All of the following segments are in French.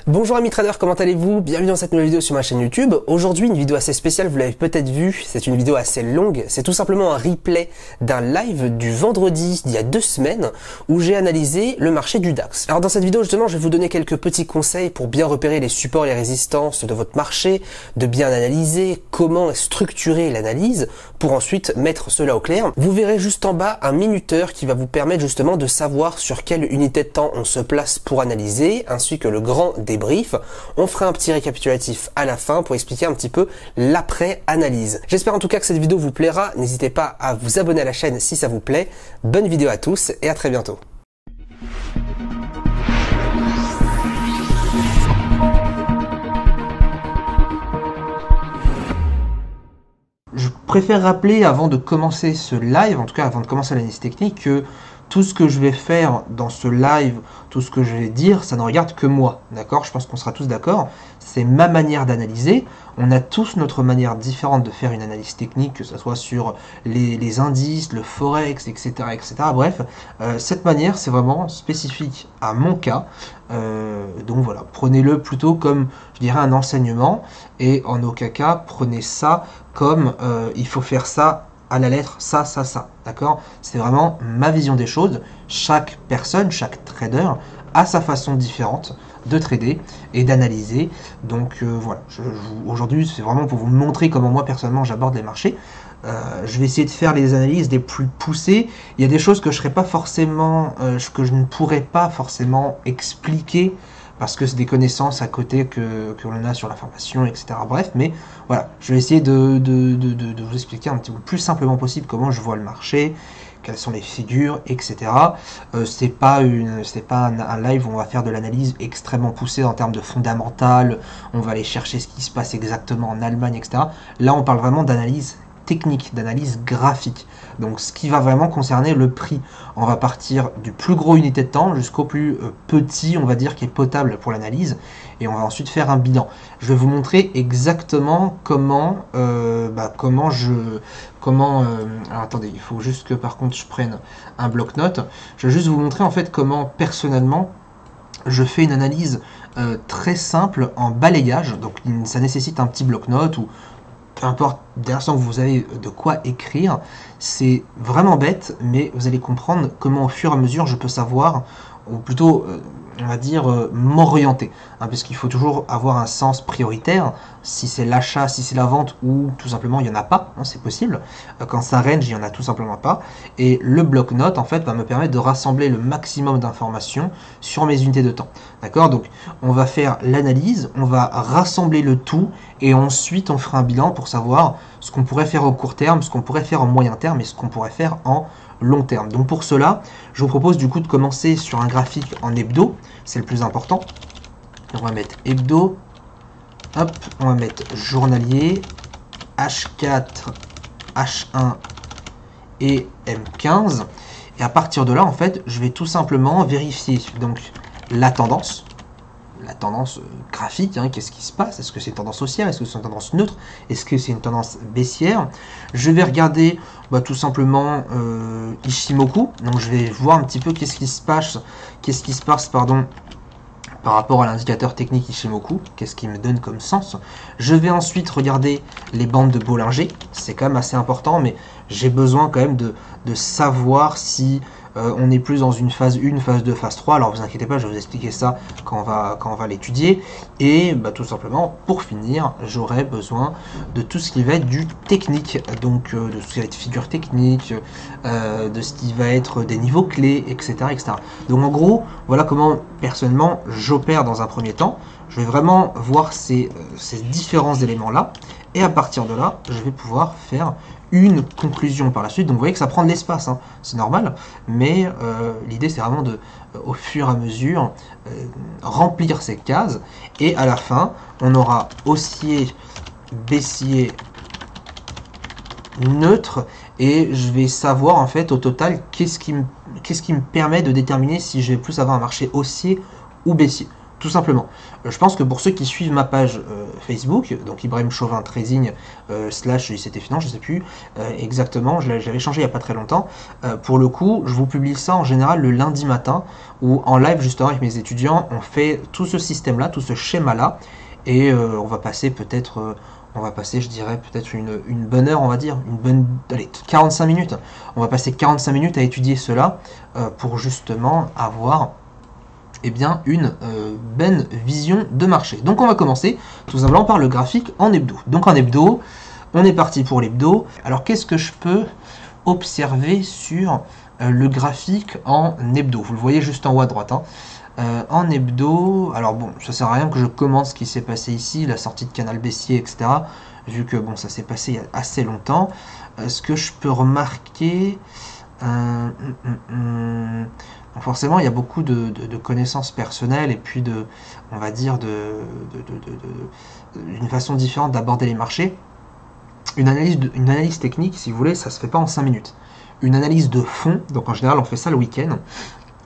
Bonjour amis traders, comment allez-vous? Bienvenue dans cette nouvelle vidéo sur ma chaîne YouTube. Aujourd'hui une vidéo assez spéciale, vous l'avez peut-être vu, c'est une vidéo assez longue. C'est tout simplement un replay d'un live du vendredi d'il y a 2 semaines où j'ai analysé le marché du DAX. Alors dans cette vidéo justement je vais vous donner quelques petits conseils pour bien repérer les supports et les résistances de votre marché, de bien analyser, comment structurer l'analyse pour ensuite mettre cela au clair. Vous verrez juste en bas un minuteur qui va vous permettre justement de savoir sur quelle unité de temps on se place pour analyser, ainsi que le grand débrief. On fera un petit récapitulatif à la fin pour expliquer un petit peu l'après-analyse. J'espère en tout cas que cette vidéo vous plaira. N'hésitez pas à vous abonner à la chaîne si ça vous plaît. Bonne vidéo à tous et à très bientôt. Je préfère rappeler avant de commencer ce live, en tout cas avant de commencer l'analyse technique, que tout ce que je vais faire dans ce live, tout ce que je vais dire, ça ne regarde que moi, d'accord? Je pense qu'on sera tous d'accord. C'est ma manière d'analyser. On a tous notre manière différente de faire une analyse technique, que ce soit sur les indices, le forex, etc. etc. Bref, cette manière, c'est vraiment spécifique à mon cas. Donc voilà, prenez-le plutôt comme, je dirais, un enseignement. Et en aucun cas, prenez ça comme il faut faire ça à la lettre, ça, d'accord? C'est vraiment ma vision des choses. Chaque personne, chaque trader a sa façon différente de trader et d'analyser. Donc voilà, aujourd'hui c'est vraiment pour vous montrer comment moi personnellement j'aborde les marchés. Je vais essayer de faire les analyses les plus poussées. Il y a des choses que je ne pourrais pas forcément expliquer parce que c'est des connaissances à côté que l'on a sur la formation, etc. Bref, mais voilà, je vais essayer de vous expliquer un petit peu plus simplement possible comment je vois le marché, quelles sont les figures, etc. C'est pas un live où on va faire de l'analyse extrêmement poussée en termes de fondamental, on va aller chercher ce qui se passe exactement en Allemagne, etc. Là, on parle vraiment d'analyse technique, d'analyse graphique. Donc ce qui va vraiment concerner le prix. On va partir du plus gros unité de temps jusqu'au plus petit, on va dire, qui est potable pour l'analyse. Et on va ensuite faire un bilan. Je vais vous montrer exactement comment... alors attendez, il faut juste que par contre je prenne un bloc-notes. Je vais juste vous montrer en fait comment personnellement je fais une analyse très simple en balayage. Donc ça nécessite un petit bloc-notes ou peu importe, dès l'instant que vous avez de quoi écrire, c'est vraiment bête, mais vous allez comprendre comment au fur et à mesure je peux savoir, ou plutôt, on va dire, m'orienter. Hein, parce qu'il faut toujours avoir un sens prioritaire, si c'est l'achat, si c'est la vente, ou tout simplement il n'y en a pas, hein, c'est possible. Quand ça range, il n'y en a tout simplement pas. Et le bloc-notes, en fait, va me permettre de rassembler le maximum d'informations sur mes unités de temps. D'accord? Donc, on va faire l'analyse, on va rassembler le tout, et ensuite on fera un bilan pour savoir ce qu'on pourrait faire au court terme, ce qu'on pourrait faire en moyen terme, et ce qu'on pourrait faire en long terme. Donc pour cela, je vous propose du coup de commencer sur un graphique en hebdo, c'est le plus important. On va mettre hebdo, hop, on va mettre journalier, H4, H1 et M15. Et à partir de là, en fait, je vais tout simplement vérifier donc la tendance graphique, hein, qu'est-ce qui se passe, est-ce que c'est une tendance haussière, est-ce que c'est une tendance neutre, est-ce que c'est une tendance baissière. Je vais regarder tout simplement Ichimoku, donc je vais voir un petit peu qu'est-ce qui se passe par rapport à l'indicateur technique Ichimoku, qu'est-ce qui me donne comme sens. Je vais ensuite regarder les bandes de Bollinger, c'est quand même assez important, mais j'ai besoin quand même de savoir si on est plus dans une phase 1, phase 2, phase 3. Alors vous inquiétez pas, je vais vous expliquer ça quand on va l'étudier. Et tout simplement, pour finir, j'aurai besoin de tout ce qui va être du technique. Donc de tout ce qui va être figure technique, de ce qui va être des niveaux clés, etc., etc. Donc en gros, voilà comment personnellement j'opère dans un premier temps. Je vais vraiment voir ces différents éléments-là. Et à partir de là, je vais pouvoir faire une conclusion par la suite. Donc vous voyez que ça prend de l'espace, hein. C'est normal, mais l'idée c'est vraiment de, au fur et à mesure, remplir ces cases, et à la fin, on aura haussier, baissier, neutre, et je vais savoir en fait au total qu'est-ce qui me permet de déterminer si je vais plus avoir un marché haussier ou baissier. tout simplement. Je pense que pour ceux qui suivent ma page Facebook, donc Ibrahim Chauvin Trading slash ICT Finance, je sais plus exactement, j'avais changé il n'y a pas très longtemps. Pour le coup, je vous publie ça en général le lundi matin, où en live justement avec mes étudiants, on fait tout ce système-là, tout ce schéma-là, et on va passer peut-être... je dirais, peut-être une bonne heure, on va dire, allez, 45 minutes. On va passer 45 minutes à étudier cela pour justement avoir une bonne vision de marché. Donc on va commencer tout simplement par le graphique en hebdo. Donc en hebdo, on est parti pour l'hebdo. Alors qu'est-ce que je peux observer sur le graphique en hebdo? Vous le voyez juste en haut à droite. En hebdo, alors bon, ça sert à rien que je commence ce qui s'est passé ici, la sortie de canal baissier, etc. Vu que bon, ça s'est passé il y a assez longtemps. Ce que je peux remarquer, forcément, il y a beaucoup de connaissances personnelles et puis on va dire, une façon différente d'aborder les marchés. Une analyse technique, si vous voulez, ça se fait pas en 5 minutes. Une analyse de fond, donc en général, on fait ça le week-end.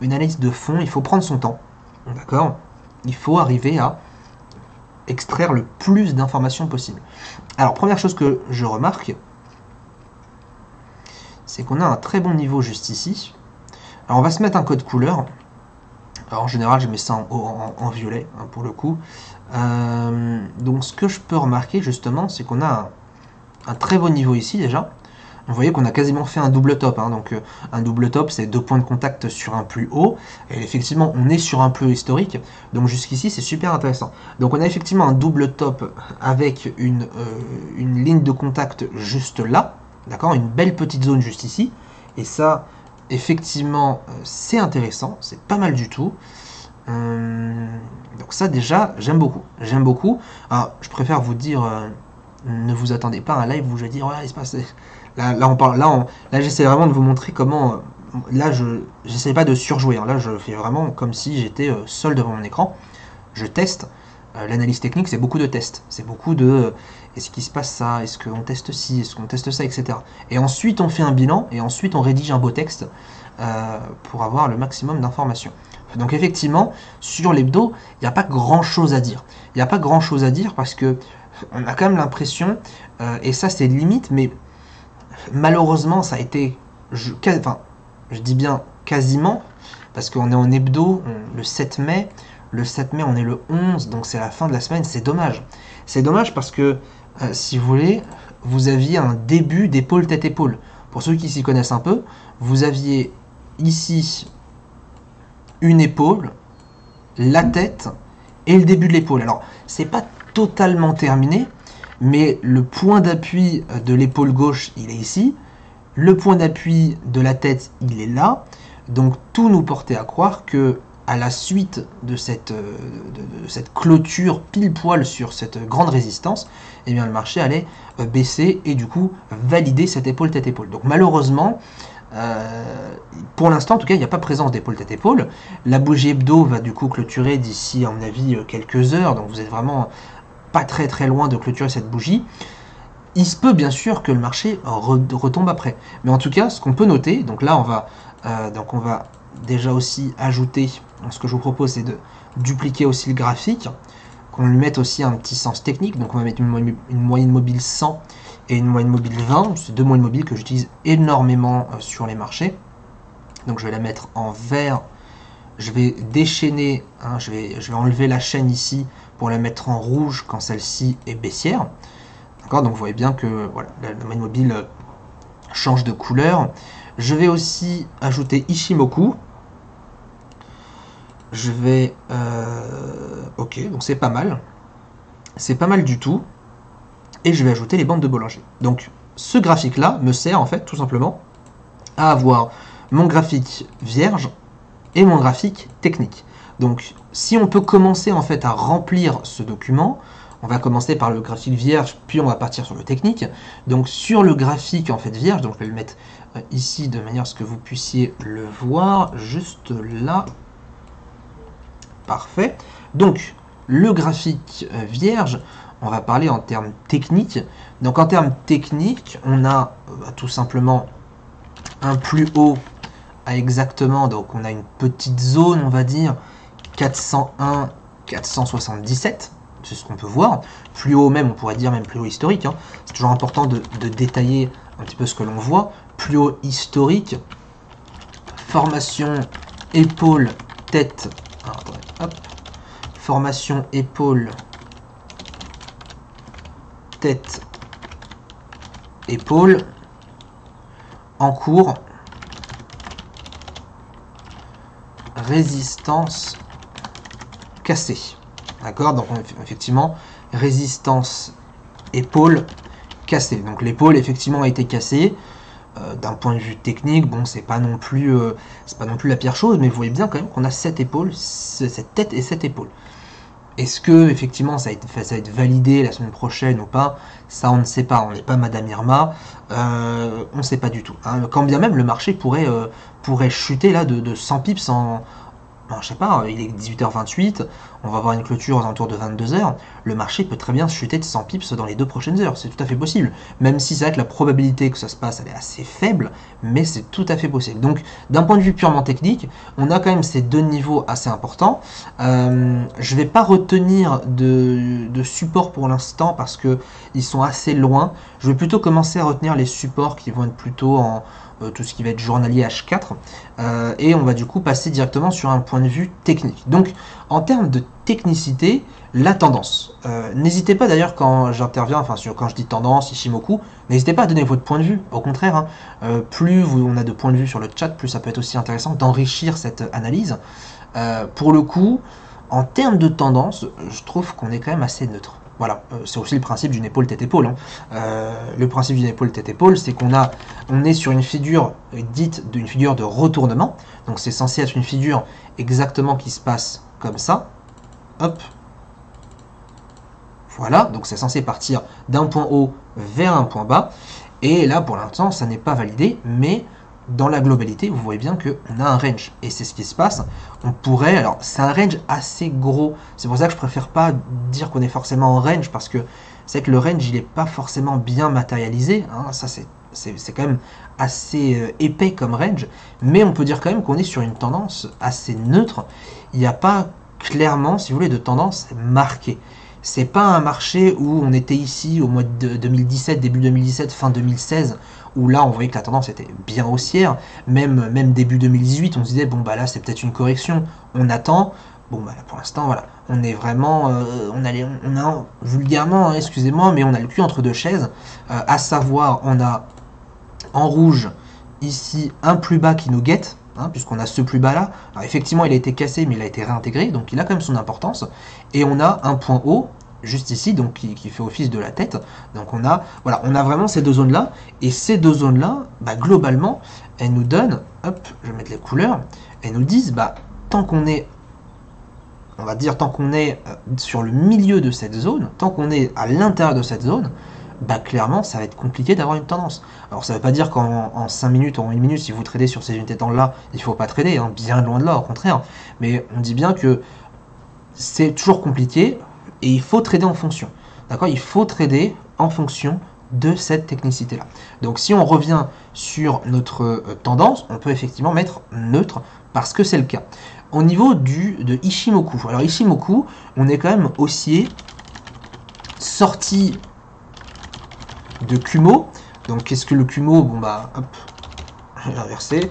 Une analyse de fond, il faut prendre son temps, d'accord? Il faut arriver à extraire le plus d'informations possible. Alors, première chose que je remarque, c'est qu'on a un très bon niveau juste ici. Alors, on va se mettre un code couleur. Alors, en général, je mets ça en violet, pour le coup. Donc, ce que je peux remarquer, justement, c'est qu'on a un très bon niveau ici, déjà. Vous voyez qu'on a quasiment fait un double top. Donc, un double top, c'est 2 points de contact sur un plus haut. Et effectivement, on est sur un plus haut historique. Donc, jusqu'ici, c'est super intéressant. Donc, on a effectivement un double top avec une ligne de contact juste là. D'accord? Une belle petite zone juste ici. Et ça, effectivement, c'est intéressant. C'est pas mal du tout. Donc, ça, déjà, j'aime beaucoup. J'aime beaucoup. Alors, je préfère vous dire, ne vous attendez pas à un live où je vais dire, voilà, il se passe... Là, on parle, là j'essaie vraiment de vous montrer comment. Là, j'essaie pas de surjouer. Là, je fais vraiment comme si j'étais seul devant mon écran. Je teste. L'analyse technique, c'est beaucoup de tests. C'est beaucoup de est-ce qu'il se passe ça, est-ce qu'on teste ci, est-ce qu'on teste ça, etc. Et ensuite, on fait un bilan et ensuite, on rédige un beau texte pour avoir le maximum d'informations. Donc, effectivement, sur l'hebdo, il n'y a pas grand-chose à dire. Il n'y a pas grand-chose à dire parce que on a quand même l'impression, et ça, c'est limite, mais malheureusement, ça a été, je dis bien quasiment, parce qu'on est en hebdo, le 7 mai. Le 7 mai, on est le 11, donc c'est la fin de la semaine. C'est dommage. C'est dommage parce que, si vous voulez, vous aviez un début d'épaule tête-épaule. Pour ceux qui s'y connaissent un peu, vous aviez ici une épaule, la tête et le début de l'épaule. Alors, c'est pas totalement terminé, mais le point d'appui de l'épaule gauche, il est ici. Le point d'appui de la tête, il est là. Donc tout nous portait à croire que, à la suite de cette clôture pile poil sur cette grande résistance, eh bien le marché allait baisser et du coup valider cette épaule tête-épaule. Donc malheureusement, pour l'instant en tout cas, il n'y a pas présence d'épaule tête-épaule. La bougie hebdo va du coup clôturer d'ici à mon avis quelques heures. Donc vous êtes vraiment pas très très loin de clôturer cette bougie. Il se peut bien sûr que le marché retombe après. Mais en tout cas, ce qu'on peut noter, donc là on va déjà aussi ajouter, ce que je vous propose c'est de dupliquer aussi le graphique, qu'on lui mette aussi un petit sens technique. Donc on va mettre une moyenne mobile 100 et une moyenne mobile 20. C'est 2 moyennes mobiles que j'utilise énormément sur les marchés. Donc je vais la mettre en vert. Je vais déchaîner, je vais enlever la chaîne ici pour la mettre en rouge quand celle-ci est baissière. D'accord, donc vous voyez bien que voilà, la moyenne mobile change de couleur. Je vais aussi ajouter Ishimoku. Je vais... ok, donc c'est pas mal. C'est pas mal du tout. Et je vais ajouter les bandes de Bollinger. Donc ce graphique-là me sert en fait tout simplement à avoir mon graphique vierge et mon graphique technique. Donc si on peut commencer en fait à remplir ce document, on va commencer par le graphique vierge, puis on va partir sur le technique. Donc sur le graphique en fait vierge, donc je vais le mettre ici de manière à ce que vous puissiez le voir, juste là. Parfait. Donc le graphique vierge, on va parler en termes techniques. Donc en termes techniques, on a tout simplement un plus haut à exactement, donc on a une petite zone, on va dire, 401 477, c'est ce qu'on peut voir. Plus haut même, on pourrait dire même plus haut historique. Hein. C'est toujours important de détailler un petit peu ce que l'on voit. Plus haut historique, formation épaule, tête. Alors, attendez, hop. Formation épaule, tête, épaule, en cours, résistance cassée. D'accord? Donc effectivement, résistance épaule cassée. Donc l'épaule effectivement a été cassée. D'un point de vue technique, bon, c'est pas non plus la pire chose, mais vous voyez bien quand même qu'on a cette épaule, cette tête et cette épaule. Est-ce que effectivement ça va être validé la semaine prochaine ou pas? Ça on ne sait pas, on n'est pas Madame Irma, on ne sait pas du tout. Hein. Quand bien même le marché pourrait chuter là de 100 pips en... Ben, je sais pas, il est 18h28, on va avoir une clôture aux alentours de 22h, le marché peut très bien chuter de 100 pips dans les 2 prochaines heures, c'est tout à fait possible. Même si c'est vrai que la probabilité que ça se passe, elle est assez faible, mais c'est tout à fait possible. Donc, d'un point de vue purement technique, on a quand même ces deux niveaux assez importants. Je vais pas retenir de support pour l'instant parce que ils sont assez loin. Je vais plutôt commencer à retenir les supports qui vont être plutôt en... tout ce qui va être journalier H4, et on va du coup passer directement sur un point de vue technique. Donc en termes de technicité, la tendance. N'hésitez pas d'ailleurs quand j'interviens, enfin quand je dis tendance, Ishimoku, n'hésitez pas à donner votre point de vue. Au contraire, hein, plus on a de points de vue sur le chat, plus ça peut être aussi intéressant d'enrichir cette analyse. Pour le coup, en termes de tendance, je trouve qu'on est quand même assez neutre. Voilà, c'est aussi le principe d'une épaule tête-épaule. Hein. Le principe d'une épaule tête-épaule, c'est on est sur une figure dite d'une figure de retournement. Donc c'est censé être une figure exactement qui se passe comme ça. Hop. Voilà, donc c'est censé partir d'un point haut vers un point bas. Et là, pour l'instant, ça n'est pas validé, mais dans la globalité, vous voyez bien qu'on a un range. Et c'est ce qui se passe. On pourrait... Alors, c'est un range assez gros. C'est pour ça que je préfère pas dire qu'on est forcément en range, parce que c'est que le range, il n'est pas forcément bien matérialisé. Hein. Ça, c'est quand même assez épais comme range. Mais on peut dire quand même qu'on est sur une tendance assez neutre. Il n'y a pas clairement, si vous voulez, de tendance marquée. C'est pas un marché où on était ici au mois de 2017, début 2017, fin 2016, où là on voyait que la tendance était bien haussière. Même début 2018, on se disait bon bah là c'est peut-être une correction, on attend. Bon bah là pour l'instant voilà, on est vraiment, on a vulgairement, hein, excusez-moi, mais on a le cul entre deux chaises, à savoir on a en rouge ici un plus bas qui nous guette. Hein, puisqu'on a ce plus bas là, alors effectivement il a été cassé mais il a été réintégré, donc il a quand même son importance, et on a un point haut juste ici, donc qui fait office de la tête, donc on a vraiment ces deux zones là, et ces deux zones là, bah, globalement, elles nous donnent, hop, je vais mettre les couleurs, elles nous disent, bah, tant qu'on est sur le milieu de cette zone, tant qu'on est à l'intérieur de cette zone, bah clairement ça va être compliqué d'avoir une tendance. Alors ça veut pas dire qu'en 5 minutes ou en 1 minute, si vous tradez sur ces unités de temps là, il faut pas trader, hein, bien loin de là, au contraire. Mais on dit bien que c'est toujours compliqué et il faut trader en fonction. D'accord? Il faut trader en fonction de cette technicité là. Donc si on revient sur notre tendance, on peut effectivement mettre neutre parce que c'est le cas. Au niveau de Ishimoku, alors Ishimoku, on est quand même haussier, sorti de Kumo. Donc qu'est-ce que le Kumo? Bon bah hop, je vais inverser.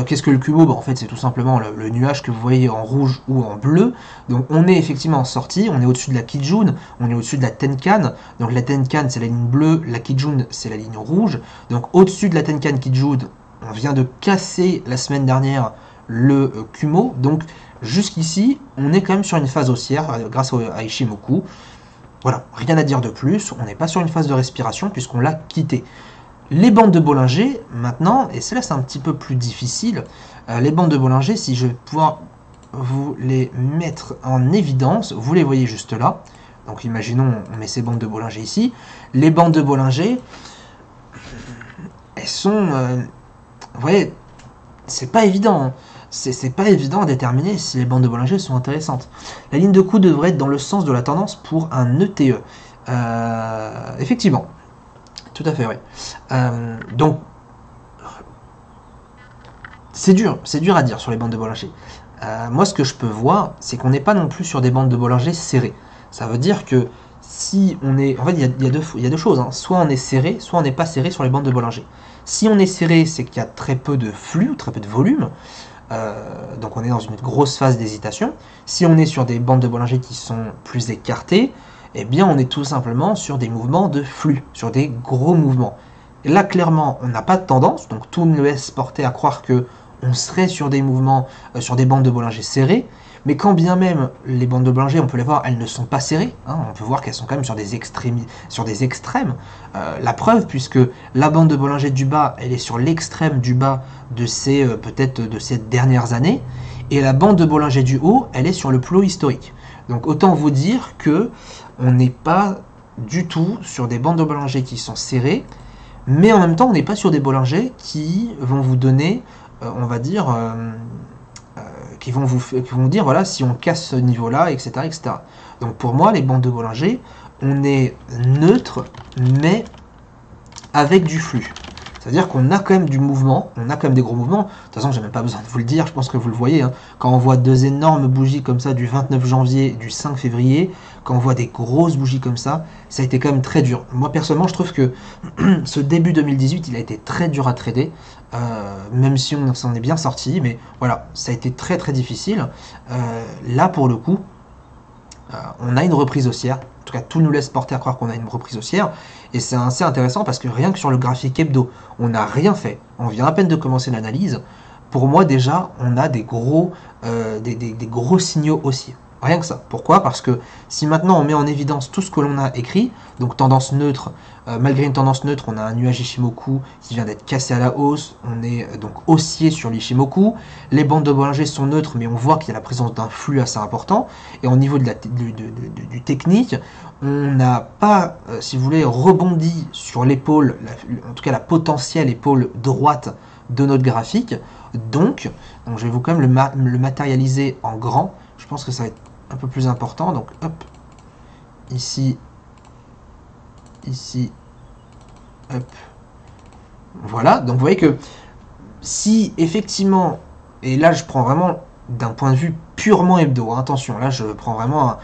Qu'est-ce que le Kumo? Bah, en fait c'est tout simplement le nuage que vous voyez en rouge ou en bleu. Donc on est effectivement en sortie, on est au-dessus de la Kijun, on est au-dessus de la Tenkan. Donc la Tenkan c'est la ligne bleue, la Kijun c'est la ligne rouge. Donc au-dessus de la Tenkan Kijun, on vient de casser la semaine dernière le Kumo. Donc jusqu'ici on est quand même sur une phase haussière grâce à Ishimoku. Voilà, rien à dire de plus, on n'est pas sur une phase de respiration puisqu'on l'a quitté. Les bandes de Bollinger, maintenant, et celle-là c'est un petit peu plus difficile, les bandes de Bollinger, si je vais pouvoir vous les mettre en évidence, vous les voyez juste là. Donc imaginons, on met ces bandes de Bollinger ici. Les bandes de Bollinger, elles sont... vous voyez, c'est pas évident, hein. C'est pas évident à déterminer si les bandes de Bollinger sont intéressantes. La ligne de coup devrait être dans le sens de la tendance pour un ETE. Effectivement. Tout à fait, oui. Donc, c'est dur à dire sur les bandes de Bollinger. moi ce que je peux voir, c'est qu'on n'est pas non plus sur des bandes de Bollinger serrées. Ça veut dire que si on est... En fait, il y a deux choses, hein. Soit on est serré, soit on n'est pas serré sur les bandes de Bollinger. Si on est serré, c'est qu'il y a très peu de flux, très peu de volume. Donc on est dans une grosse phase d'hésitation. Si on est sur des bandes de Bollinger qui sont plus écartées, eh bien on est tout simplement sur des mouvements de flux, sur des gros mouvements. Et là clairement on n'a pas de tendance, donc tout nous laisse porter à croire que on serait sur des mouvements, sur des bandes de Bollinger serrées, mais quand bien même les bandes de Bollinger, on peut les voir, elles ne sont pas serrées, hein, on peut voir qu'elles sont quand même sur des extrêmes. La preuve, puisque la bande de Bollinger du bas, elle est sur l'extrême du bas de ces peut-être de ces dernières années, et la bande de Bollinger du haut, elle est sur le plus haut historique. Donc autant vous dire que on n'est pas du tout sur des bandes de Bollinger qui sont serrées, mais en même temps, on n'est pas sur des Bollinger qui vont vous donner, on va dire, qui vont vous dire, voilà, si on casse ce niveau-là, etc., etc. Donc pour moi, les bandes de Bollinger, on est neutre, mais avec du flux. C'est-à-dire qu'on a quand même du mouvement, on a quand même des gros mouvements. De toute façon, j'ai même pas besoin de vous le dire, je pense que vous le voyez. Hein. Quand on voit deux énormes bougies comme ça du 29 janvier et du 5 février, quand on voit des grosses bougies comme ça a été quand même très dur. Moi, personnellement, je trouve que ce début 2018, il a été très dur à trader, même si on s'en est bien sorti. Mais voilà, ça a été très très difficile. Là, pour le coup, on a une reprise haussière. En tout cas, tout nous laisse porter à croire qu'on a une reprise haussière. Et c'est assez intéressant parce que rien que sur le graphique hebdo, on n'a rien fait. On vient à peine de commencer l'analyse. Pour moi, déjà, on a des gros signaux haussiers. Rien que ça. Pourquoi? Parce que si maintenant on met en évidence tout ce que l'on a écrit, donc tendance neutre, malgré une tendance neutre, on a un nuage Ishimoku qui vient d'être cassé à la hausse, on est donc haussier sur l'Ishimoku, les bandes de Bollinger sont neutres, mais on voit qu'il y a la présence d'un flux assez important, et au niveau de du technique, on n'a pas, si vous voulez, rebondi sur l'épaule, en tout cas la potentielle épaule droite de notre graphique, donc je vais vous quand même le matérialiser en grand. Je pense que ça va être un peu plus important. Donc, hop, ici, hop. Voilà. Donc, vous voyez que si effectivement, et là, je prends vraiment d'un point de vue purement hebdo, hein, attention, là, je prends vraiment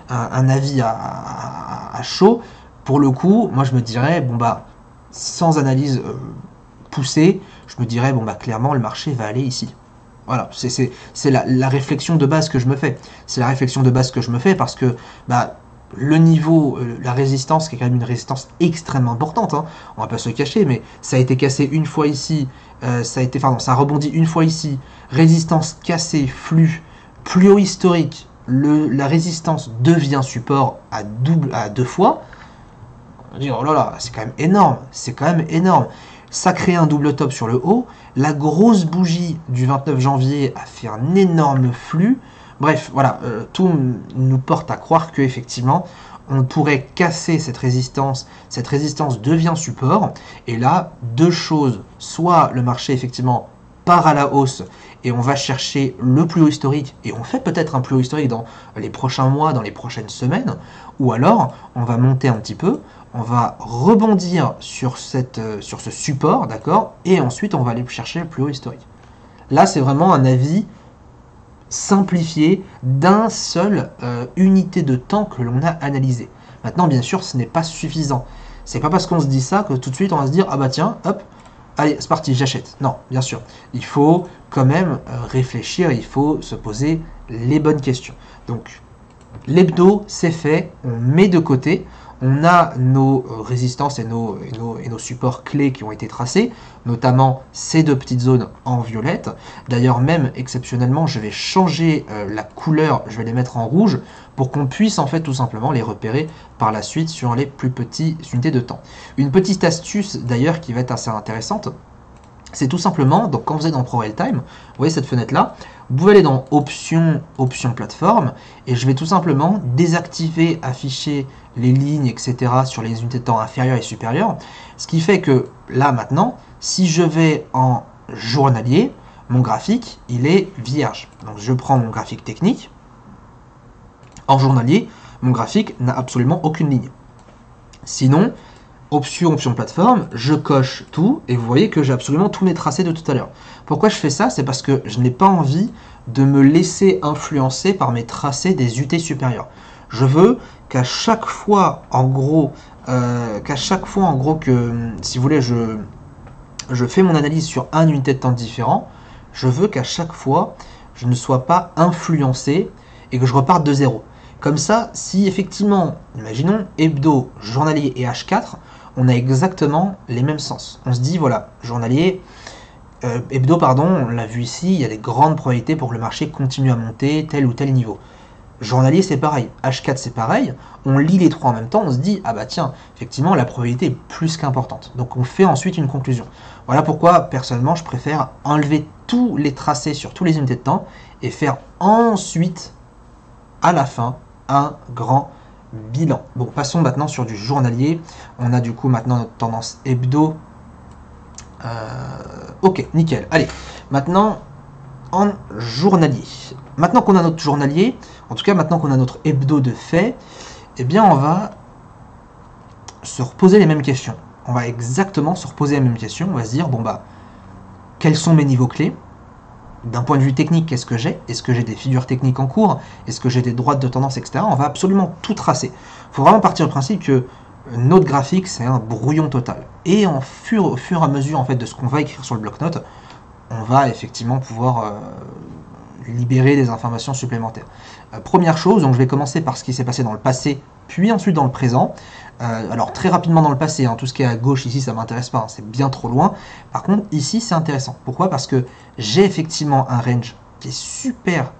un avis à chaud. Pour le coup, moi, je me dirais, bon, bah, sans analyse poussée, je me dirais, bon, bah, clairement, le marché va aller ici. Voilà, c'est la réflexion de base que je me fais. C'est la réflexion de base que je me fais parce que bah, le niveau, la résistance, qui est quand même une résistance extrêmement importante, hein, on va pas se le cacher, mais ça a été cassé une fois ici, ça a rebondi une fois ici, résistance cassée, flux, plus haut historique, la résistance devient support à deux fois. On va dire, oh là là, c'est quand même énorme, c'est quand même énorme. Ça crée un double top sur le haut. La grosse bougie du 29 janvier a fait un énorme flux. Bref, voilà, tout nous porte à croire qu'effectivement, on pourrait casser cette résistance devient support. Et là, deux choses. Soit le marché, effectivement, part à la hausse et on va chercher le plus haut historique, et on fait peut-être un plus haut historique dans les prochains mois, dans les prochaines semaines, ou alors on va monter un petit peu, on va rebondir sur ce support, d'accord, et ensuite on va aller chercher le plus haut historique. Là, c'est vraiment un avis simplifié d'un seul unité de temps que l'on a analysé. Maintenant, bien sûr, ce n'est pas suffisant. C'est pas parce qu'on se dit ça que tout de suite on va se dire, ah bah tiens, hop, allez, c'est parti, j'achète. Non, bien sûr. Il faut quand même réfléchir, il faut se poser les bonnes questions. Donc, l'hebdo, c'est fait, on met de côté, on a nos résistances et nos supports clés qui ont été tracés, notamment ces deux petites zones en violette. D'ailleurs, même exceptionnellement, je vais changer la couleur, je vais les mettre en rouge pour qu'on puisse en fait tout simplement les repérer par la suite sur les plus petites unités de temps. Une petite astuce d'ailleurs qui va être assez intéressante, c'est tout simplement, donc quand vous êtes dans Pro Real Time, vous voyez cette fenêtre là, vous pouvez aller dans Options plateforme, et je vais tout simplement désactiver, afficher les lignes, etc. sur les unités de temps inférieures et supérieures, ce qui fait que là maintenant, si je vais en journalier, mon graphique, il est vierge. Donc je prends mon graphique technique, en journalier, mon graphique n'a absolument aucune ligne. Sinon, option de plateforme, je coche tout, et vous voyez que j'ai absolument tous mes tracés de tout à l'heure. Pourquoi je fais ça? C'est parce que je n'ai pas envie de me laisser influencer par mes tracés des UT supérieurs. Je veux qu'à chaque fois, en gros, que, si vous voulez, je fais mon analyse sur un unité de temps différent, je veux qu'à chaque fois, je ne sois pas influencé et que je reparte de zéro. Comme ça, si effectivement, imaginons, hebdo, journalier et H4, on a exactement les mêmes sens. On se dit, voilà, journalier, hebdo, pardon, on l'a vu ici, il y a des grandes probabilités pour que le marché continue à monter tel ou tel niveau. Journalier, c'est pareil. H4, c'est pareil. On lit les trois en même temps, on se dit, ah bah tiens, effectivement, la probabilité est plus qu'importante. Donc on fait ensuite une conclusion. Voilà pourquoi, personnellement, je préfère enlever tous les tracés sur tous les unités de temps et faire ensuite, à la fin, un grand bilan. Bon, passons maintenant sur du journalier. On a du coup maintenant notre tendance hebdo. Ok, nickel. Allez, maintenant, en journalier. Maintenant qu'on a notre journalier, en tout cas maintenant qu'on a notre hebdo de fait, eh bien on va se reposer les mêmes questions. On va exactement se reposer les mêmes questions. On va se dire, bon bah, quels sont mes niveaux clés? D'un point de vue technique, qu'est-ce que j'ai? Est-ce que j'ai des figures techniques en cours? Est-ce que j'ai des droites de tendance, etc. On va absolument tout tracer. Il faut vraiment partir du principe que notre graphique, c'est un brouillon total. Et au fur et à mesure en fait, de ce qu'on va écrire sur le bloc-notes, on va effectivement pouvoir libérer des informations supplémentaires. Première chose, donc je vais commencer par ce qui s'est passé dans le passé, puis ensuite dans le présent. Alors très rapidement dans le passé, hein, tout ce qui est à gauche ici, ça ne m'intéresse pas, hein, c'est bien trop loin. Par contre, ici, c'est intéressant. Pourquoi? Parce que j'ai effectivement un range qui est super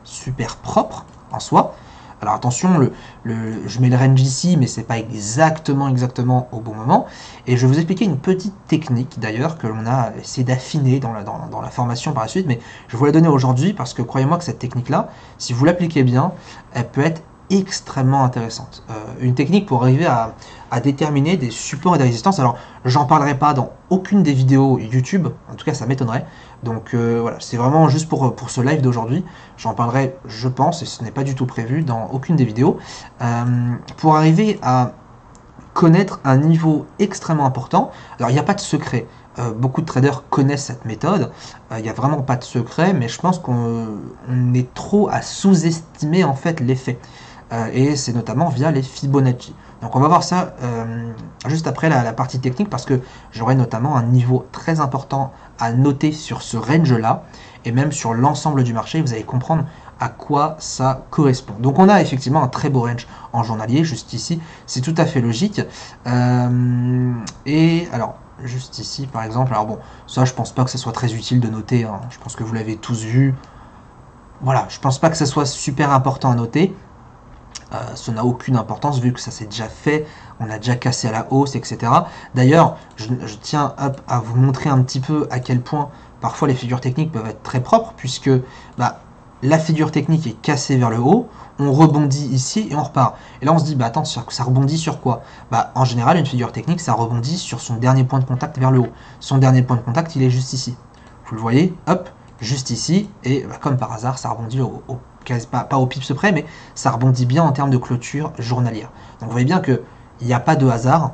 propre en soi. Alors attention, je mets le range ici, mais c'est pas exactement au bon moment. Et je vais vous expliquer une petite technique d'ailleurs que l'on a essayé d'affiner dans la formation par la suite, mais je vais vous la donner aujourd'hui parce que croyez-moi que cette technique-là, si vous l'appliquez bien, elle peut être extrêmement intéressante. Une technique pour arriver à déterminer des supports et des résistances. Alors, j'en parlerai pas dans aucune des vidéos YouTube, en tout cas ça m'étonnerait. Donc voilà, c'est vraiment juste pour ce live d'aujourd'hui. J'en parlerai, je pense, et ce n'est pas du tout prévu dans aucune des vidéos, pour arriver à connaître un niveau extrêmement important. Alors, il n'y a pas de secret. Beaucoup de traders connaissent cette méthode. Il n'y a vraiment pas de secret, mais je pense qu'on est trop à sous-estimer en fait l'effet. Et c'est notamment via les Fibonacci. Donc on va voir ça juste après la partie technique parce que j'aurai notamment un niveau très important à noter sur ce range-là et même sur l'ensemble du marché. Vous allez comprendre à quoi ça correspond. Donc on a effectivement un très beau range en journalier, juste ici. C'est tout à fait logique. Et alors, juste ici par exemple, alors bon, ça je pense pas que ce soit très utile de noter. Hein. Je pense que vous l'avez tous vu. Voilà, je pense pas que ce soit super important à noter. Ça n'a aucune importance vu que ça s'est déjà fait, on a déjà cassé à la hausse, etc. D'ailleurs, je tiens à vous montrer un petit peu à quel point parfois les figures techniques peuvent être très propres, puisque la figure technique est cassée vers le haut, on rebondit ici et on repart. Et là on se dit, attends, ça rebondit sur quoi? En général, une figure technique, ça rebondit sur son dernier point de contact vers le haut. Son dernier point de contact, il est juste ici. Vous le voyez, hop, juste ici, et comme par hasard, ça rebondit pas au pips près, mais ça rebondit bien en termes de clôture journalière. Donc vous voyez bien qu'il n'y a pas de hasard,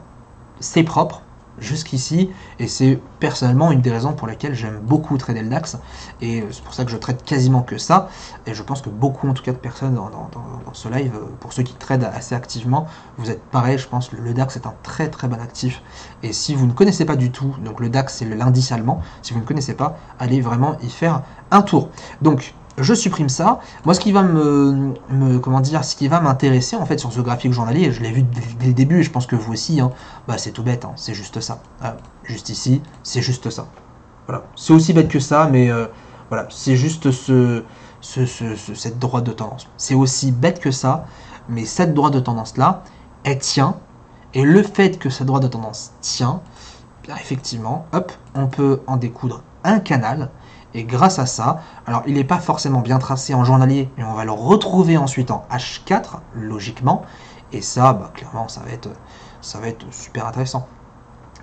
c'est propre jusqu'ici, et c'est personnellement une des raisons pour lesquelles j'aime beaucoup trader le DAX, et c'est pour ça que je trade quasiment que ça, et je pense que beaucoup en tout cas de personnes dans ce live, pour ceux qui tradent assez activement, vous êtes pareil, je pense que le DAX est un très bon actif, et si vous ne connaissez pas du tout, donc le DAX c'est l'indice allemand, si vous ne connaissez pas, allez vraiment y faire un tour. Donc je supprime ça. Moi, ce qui va ce qui va m'intéresser en fait sur ce graphique journalier, je l'ai vu dès le début et je pense que vous aussi, hein, c'est tout bête, hein, c'est juste ça. Juste ici, c'est juste ça. Voilà, c'est aussi bête que ça, mais voilà, c'est juste cette droite de tendance. C'est aussi bête que ça, mais cette droite de tendance là, elle tient. Et le fait que cette droite de tendance tient, bien effectivement, hop, on peut en découdre un canal. Et grâce à ça, alors il n'est pas forcément bien tracé en journalier, mais on va le retrouver ensuite en H4, logiquement. Et ça, clairement, ça va être super intéressant.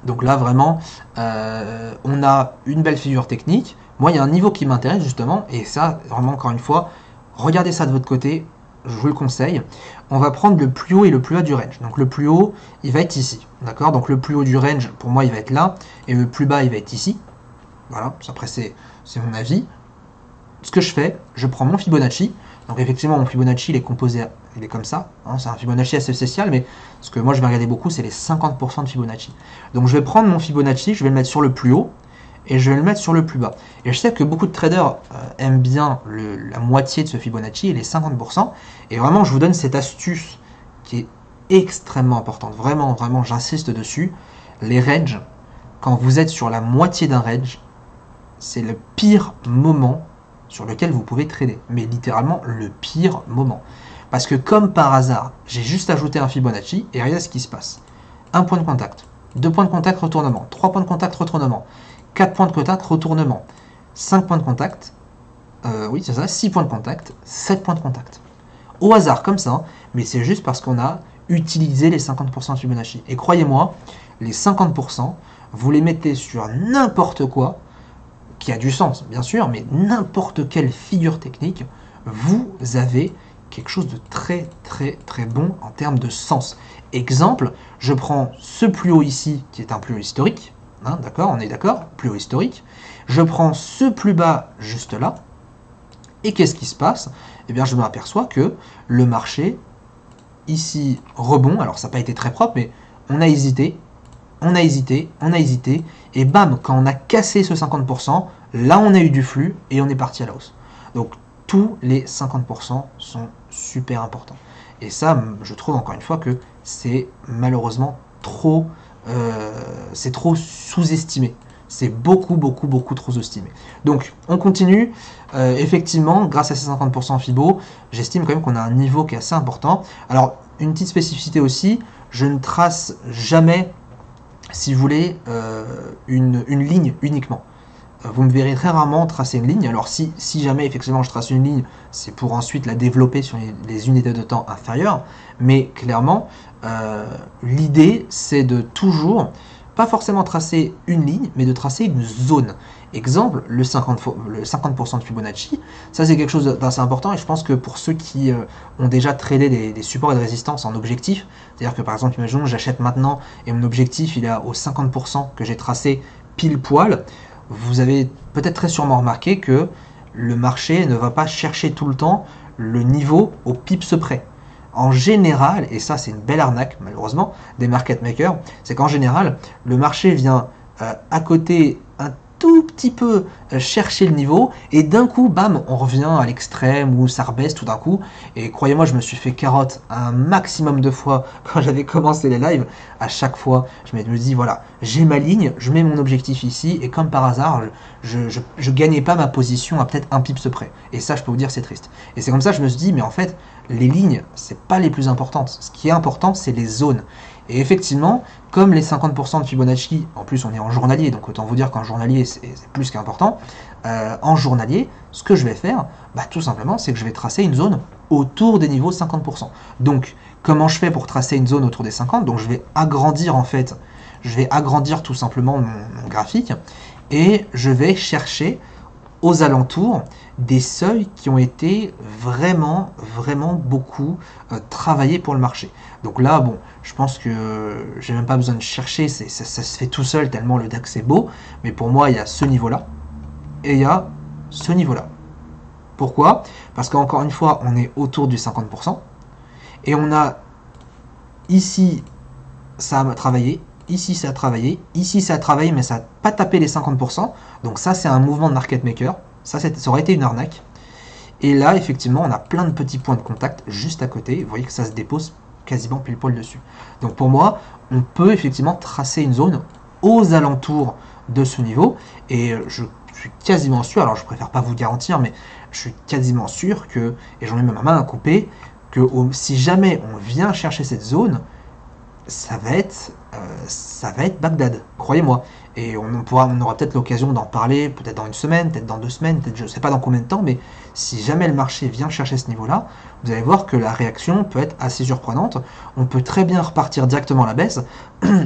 Donc là, vraiment, on a une belle figure technique. Moi, il y a un niveau qui m'intéresse, justement. Et ça, vraiment, encore une fois, regardez ça de votre côté. je vous le conseille, on va prendre le plus haut et le plus bas du range. Donc le plus haut, il va être ici, d'accord? Donc le plus haut du range, pour moi, il va être là, et le plus bas, il va être ici. Voilà, après c'est mon avis. Ce que je fais, je prends mon Fibonacci. Donc effectivement, mon Fibonacci, il est composé, il est comme ça. Hein, c'est un Fibonacci assez spécial, mais ce que moi je vais regarder beaucoup, c'est les 50% de Fibonacci. Donc je vais prendre mon Fibonacci, je vais le mettre sur le plus haut, et je vais le mettre sur le plus bas. Et je sais que beaucoup de traders aiment bien la moitié de ce Fibonacci, et les 50%. Et vraiment, je vous donne cette astuce qui est extrêmement importante. Vraiment, vraiment, j'insiste dessus. Les ranges, quand vous êtes sur la moitié d'un range, c'est le pire moment sur lequel vous pouvez trader. Mais littéralement, le pire moment. Parce que comme par hasard, j'ai juste ajouté un Fibonacci, et regardez ce qui se passe. 1 point de contact, 2 points de contact, retournement, 3 points de contact, retournement, 4 points de contact, retournement, 5 points de contact, oui c'est ça, 6 points de contact, 7 points de contact. Au hasard comme ça, hein, mais c'est juste parce qu'on a utilisé les 50% de Fibonacci. Et croyez-moi, les 50%, vous les mettez sur n'importe quoi, qui a du sens bien sûr, mais n'importe quelle figure technique, vous avez quelque chose de très très très bon en termes de sens. Exemple, je prends ce plus haut ici, qui est un plus haut historique, hein, d'accord, on est d'accord, plus haut historique. Je prends ce plus bas juste là, et qu'est-ce qui se passe? Eh bien, je m'aperçois que le marché, ici, rebond, alors ça n'a pas été très propre, mais on a hésité, on a hésité, on a hésité, et bam, quand on a cassé ce 50%, là on a eu du flux, et on est parti à la hausse. Donc, tous les 50% sont super importants. Et ça, je trouve encore une fois que c'est malheureusement trop, c'est trop sous-estimé. C'est beaucoup, beaucoup, beaucoup trop sous-estimé. Donc, on continue. Effectivement, grâce à ces 50% Fibo, j'estime quand même qu'on a un niveau qui est assez important. Alors, une petite spécificité aussi, je ne trace jamais, si vous voulez, une ligne uniquement. Vous me verrez très rarement tracer une ligne. Alors si jamais effectivement je trace une ligne, c'est pour ensuite la développer sur les unités de temps inférieures. Mais clairement, l'idée c'est de toujours, pas forcément tracer une ligne, mais de tracer une zone. Exemple, le 50% de Fibonacci, ça c'est quelque chose d'assez important et je pense que pour ceux qui ont déjà tradé des supports et de résistance en objectif, c'est-à-dire que par exemple, imaginons j'achète maintenant et mon objectif il est au 50% que j'ai tracé pile poil, vous avez peut-être très sûrement remarqué que le marché ne va pas chercher tout le temps le niveau au pips près. En général, et ça c'est une belle arnaque malheureusement des market makers, c'est qu'en général, le marché vient à côté un tout petit peu chercher le niveau et d'un coup, bam, on revient à l'extrême ou ça rebaisse tout d'un coup. Et croyez-moi, je me suis fait carotte un maximum de fois quand j'avais commencé les lives. À chaque fois, je me dis, voilà, j'ai ma ligne, je mets mon objectif ici et comme par hasard, je gagnais pas ma position à peut-être un pips près. Et ça, je peux vous dire, c'est triste. Et c'est comme ça que je me suis dit, mais en fait, les lignes, c'est pas les plus importantes. Ce qui est important, c'est les zones. Et effectivement, comme les 50% de Fibonacci, en plus on est en journalier, donc autant vous dire qu'en journalier c'est plus qu'important, en journalier, ce que je vais faire, bah, tout simplement, c'est que je vais tracer une zone autour des niveaux 50%. Donc, comment je fais pour tracer une zone autour des 50? Donc je vais agrandir en fait, je vais agrandir tout simplement mon graphique, et je vais chercher aux alentours des seuils qui ont été vraiment, vraiment beaucoup travaillés pour le marché. Donc là, bon, je pense que j'ai même pas besoin de chercher, ça se fait tout seul tellement le DAX est beau, mais pour moi, il y a ce niveau-là, et il y a ce niveau-là. Pourquoi? Parce qu'encore une fois, on est autour du 50%, et on a ici, ça a travaillé, ici ça a travaillé, ici ça a travaillé, mais ça n'a pas tapé les 50%, donc ça c'est un mouvement de market maker, ça aurait été une arnaque. Et là, effectivement, on a plein de petits points de contact juste à côté, vous voyez que ça se dépose quasiment pile poil dessus. Donc pour moi, on peut effectivement tracer une zone aux alentours de ce niveau, et je suis quasiment sûr, alors je préfère pas vous garantir, mais je suis quasiment sûr que, et j'en ai même ma main à couper, que si jamais on vient chercher cette zone, ça va être Bagdad, croyez-moi. Et on aura peut-être l'occasion d'en parler, peut-être dans une semaine, peut-être dans 2 semaines, peut-être je ne sais pas dans combien de temps, mais si jamais le marché vient chercher ce niveau-là, vous allez voir que la réaction peut être assez surprenante. On peut très bien repartir directement à la baisse,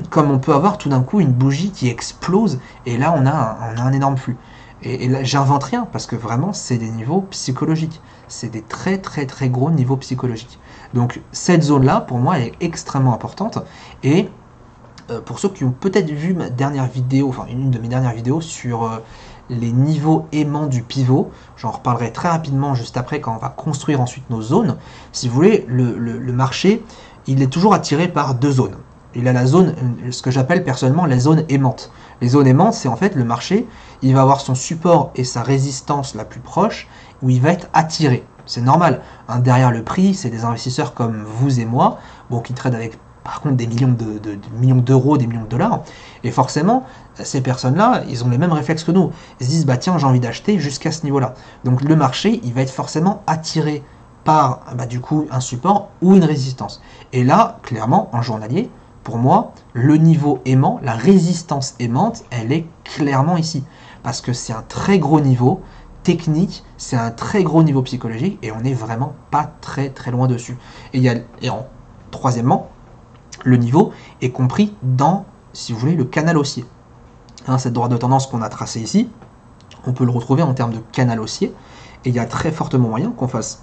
comme on peut avoir tout d'un coup une bougie qui explose, et là on a un énorme flux. Et là, j'invente rien, parce que vraiment, c'est des niveaux psychologiques. c'est des très gros niveaux psychologiques. Donc cette zone-là, pour moi, elle est extrêmement importante. Et pour ceux qui ont peut-être vu ma dernière vidéo, enfin une de mes dernières vidéos sur les niveaux aimants du pivot, j'en reparlerai très rapidement juste après quand on va construire ensuite nos zones. Si vous voulez, le marché, il est toujours attiré par deux zones. Il a la zone, ce que j'appelle personnellement la zone aimante. Les zones aimantes, c'est en fait le marché, il va avoir son support et sa résistance la plus proche, où il va être attiré. C'est normal. Hein, derrière le prix, c'est des investisseurs comme vous et moi, bon, qui tradent avec par contre des millions millions d'euros, des millions de dollars. Et forcément, ces personnes-là, ils ont les mêmes réflexes que nous. Ils se disent, bah tiens, j'ai envie d'acheter jusqu'à ce niveau-là. Donc le marché, il va être forcément attiré par du coup un support ou une résistance. Et là, clairement, en journalier, pour moi, le niveau aimant, la résistance aimante, elle est clairement ici. Parce que c'est un très gros niveau technique, c'est un très gros niveau psychologique, et on n'est vraiment pas très loin dessus. Troisièmement, le niveau est compris dans, si vous voulez, le canal haussier. Hein, cette droite de tendance qu'on a tracée ici, on peut le retrouver en termes de canal haussier, et il y a très fortement moyen qu'on fasse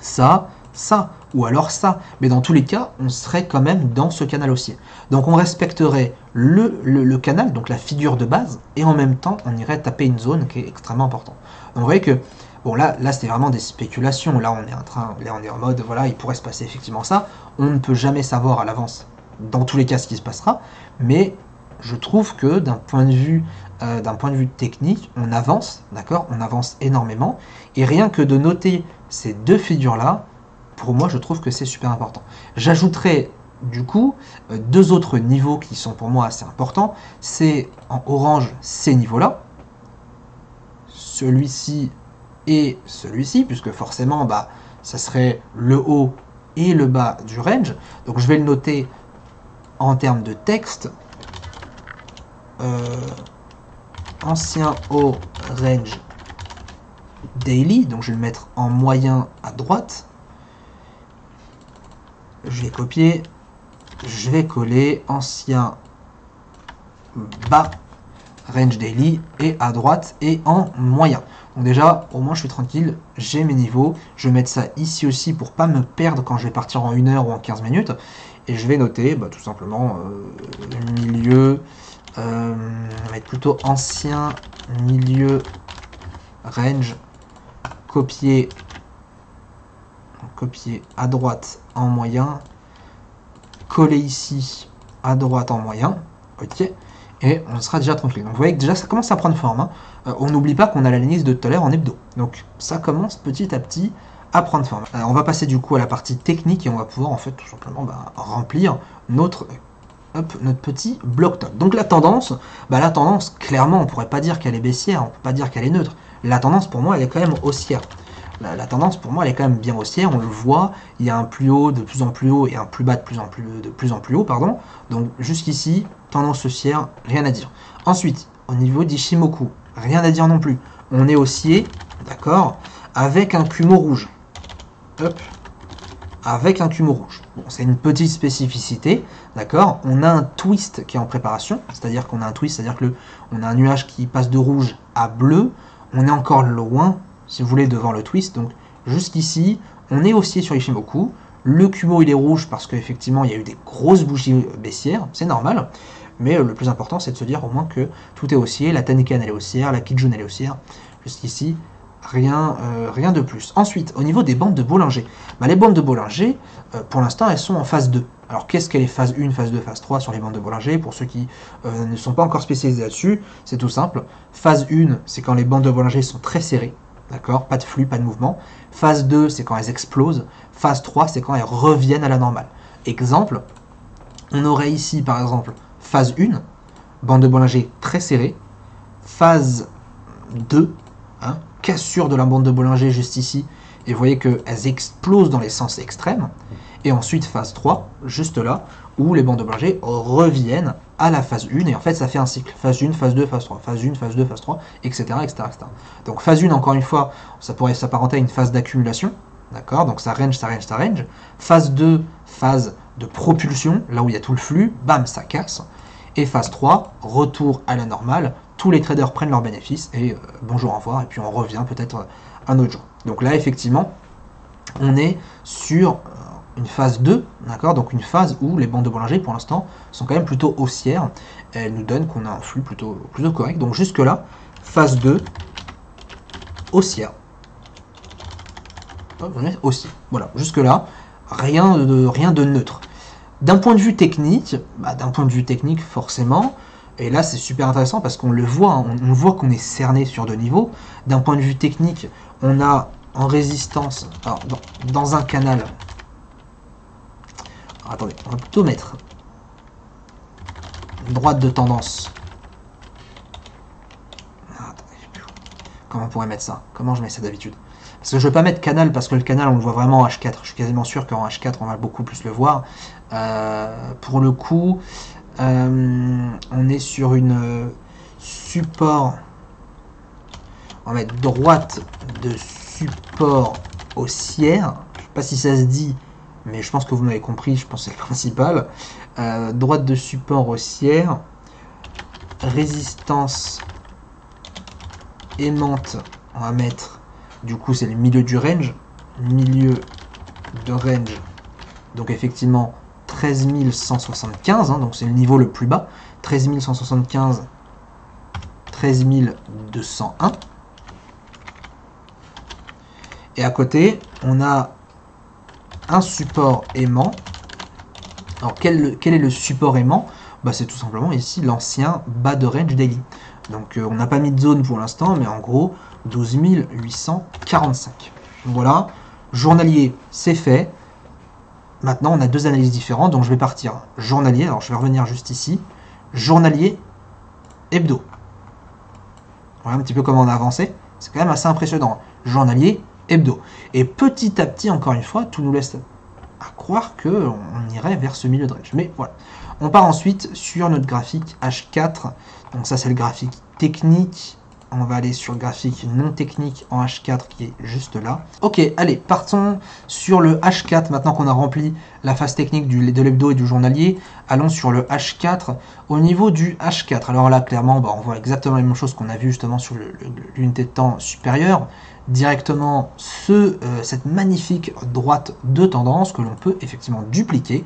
ça, ça, ou alors ça. Mais dans tous les cas, on serait quand même dans ce canal haussier. Donc on respecterait le canal, donc la figure de base, et en même temps, on irait taper une zone qui est extrêmement importante. Donc vous voyez que, bon là c'était vraiment des spéculations. Là on est en mode, voilà, il pourrait se passer effectivement ça. On ne peut jamais savoir à l'avance, dans tous les cas, ce qui se passera. Mais je trouve que d'un point de vue technique, on avance, d'accord, on avance énormément. Et rien que de noter ces deux figures-là, pour moi, je trouve que c'est super important. J'ajouterai du coup deux autres niveaux qui sont pour moi assez importants. C'est en orange ces niveaux-là, celui-ci et celui-ci, puisque forcément, ça serait le haut et le bas du range. Donc je vais le noter en termes de texte. Ancien haut range daily, donc je vais le mettre en moyen à droite. Je vais copier, je vais coller ancien bas range daily et à droite et en moyen. Donc déjà, au moins je suis tranquille, j'ai mes niveaux. Je vais mettre ça ici aussi pour pas me perdre quand je vais partir en 1 heure ou en 15 minutes. Et je vais noter tout simplement milieu, on va mettre plutôt ancien milieu range, copier à droite en moyen, coller ici à droite en moyen, ok, et on sera déjà tranquille. Donc vous voyez que déjà ça commence à prendre forme, hein. On n'oublie pas qu'on a la ligne de tout à l'heure en hebdo, donc ça commence petit à petit à prendre forme. On va passer du coup à la partie technique et on va pouvoir en fait tout simplement remplir notre petit bloc top. Donc la tendance, clairement on pourrait pas dire qu'elle est baissière, on peut pas dire qu'elle est neutre. La tendance pour moi elle est quand même haussière. La tendance pour moi elle est quand même bien haussière, on le voit, il y a un plus haut de plus en plus haut et un plus bas de plus en plus haut, pardon. Donc jusqu'ici, tendance haussière, rien à dire. Ensuite, au niveau d'Ichimoku, rien à dire non plus. On est haussier, d'accord, avec un Kumo rouge. Hop, avec un Kumo rouge. Bon, c'est une petite spécificité, d'accord. On a un twist qui est en préparation, c'est-à-dire qu'on a un twist, c'est-à-dire que on a un nuage qui passe de rouge à bleu. On est encore loin, si vous voulez, devant le twist. Donc jusqu'ici, on est haussier sur Ichimoku. Le Kumo il est rouge parce qu'effectivement il y a eu des grosses bougies baissières, c'est normal. Mais le plus important c'est de se dire au moins que tout est haussier, la Tenkan elle est haussière, la Kijun elle est haussière. Jusqu'ici, rien de plus. Ensuite, au niveau des bandes de Bollinger, les bandes de Bollinger, pour l'instant elles sont en phase 2. Alors qu'est-ce qu'elle est phase 1, phase 2, phase 3 sur les bandes de Bollinger? Pour ceux qui ne sont pas encore spécialisés là-dessus, c'est tout simple. Phase 1, c'est quand les bandes de Bollinger sont très serrées. D'accord, pas de flux, pas de mouvement. Phase 2, c'est quand elles explosent. Phase 3, c'est quand elles reviennent à la normale. Exemple, on aurait ici, par exemple, phase 1, bande de Bollinger très serrée. Phase 2, cassure de la bande de Bollinger juste ici. Et vous voyez qu'elles explosent dans les sens extrêmes. Et ensuite, phase 3, juste là, où les bandes de Bollinger reviennent à la phase 1, et en fait ça fait un cycle, phase 1, phase 2, phase 3, phase 1, phase 2, phase 3, etc. etc. Donc phase 1, encore une fois, ça pourrait s'apparenter à une phase d'accumulation, d'accord, donc ça range, ça range, ça range. Phase 2, phase de propulsion, là où il y a tout le flux, bam, ça casse. Et phase 3, retour à la normale, tous les traders prennent leurs bénéfices, et bonjour, au revoir, et puis on revient peut-être un autre jour. Donc là, effectivement, on est sur une phase 2, d'accord, donc une phase où les bandes de Bollinger pour l'instant sont quand même plutôt haussières, et elles nous donnent qu'on a un flux plutôt correct, donc jusque là, phase 2, haussière, haussier, voilà, jusque là, rien de neutre. D'un point de vue technique, forcément, et là c'est super intéressant parce qu'on le voit, hein, on voit qu'on est cerné sur deux niveaux. D'un point de vue technique, on a en résistance, alors, dans un canal, alors, attendez, on va plutôt mettre droite de tendance. Comment on pourrait mettre ça? Comment je mets ça d'habitude? Parce que je ne vais pas mettre canal, parce que le canal on le voit vraiment en H4. Je suis quasiment sûr qu'en H4 on va beaucoup plus le voir. Pour le coup, on est sur une support. On va mettre droite de support haussière. Je ne sais pas si ça se dit, mais je pense que vous m'avez compris, je pense que c'est le principal. Droite de support haussière. Résistance aimante, on va mettre, du coup c'est le milieu du range, donc effectivement 13 175, hein, donc c'est le niveau le plus bas, 13 175, 13 201. Et à côté, on a un support aimant. Alors quel est le support aimant? Bah, c'est tout simplement ici l'ancien bas de range daily. Donc on n'a pas mis de zone pour l'instant, mais en gros 12 845. Donc voilà, journalier c'est fait. Maintenant on a deux analyses différentes, donc je vais partir journalier, alors je vais revenir juste ici, journalier, hebdo. Voilà un petit peu comment on a avancé, c'est quand même assez impressionnant. Journalier, hebdo. Et petit à petit, encore une fois, tout nous laisse à croire qu'on irait vers ce milieu de range. Mais voilà. On part ensuite sur notre graphique H4. Donc ça c'est le graphique technique. On va aller sur le graphique non technique en H4 qui est juste là. Ok, allez, partons sur le H4. Maintenant qu'on a rempli la phase technique de l'hebdo et du journalier, allons sur le H4. Au niveau du H4, alors là clairement on voit exactement la même chose qu'on a vu justement sur l'unité de temps supérieure. Directement cette magnifique droite de tendance que l'on peut effectivement dupliquer.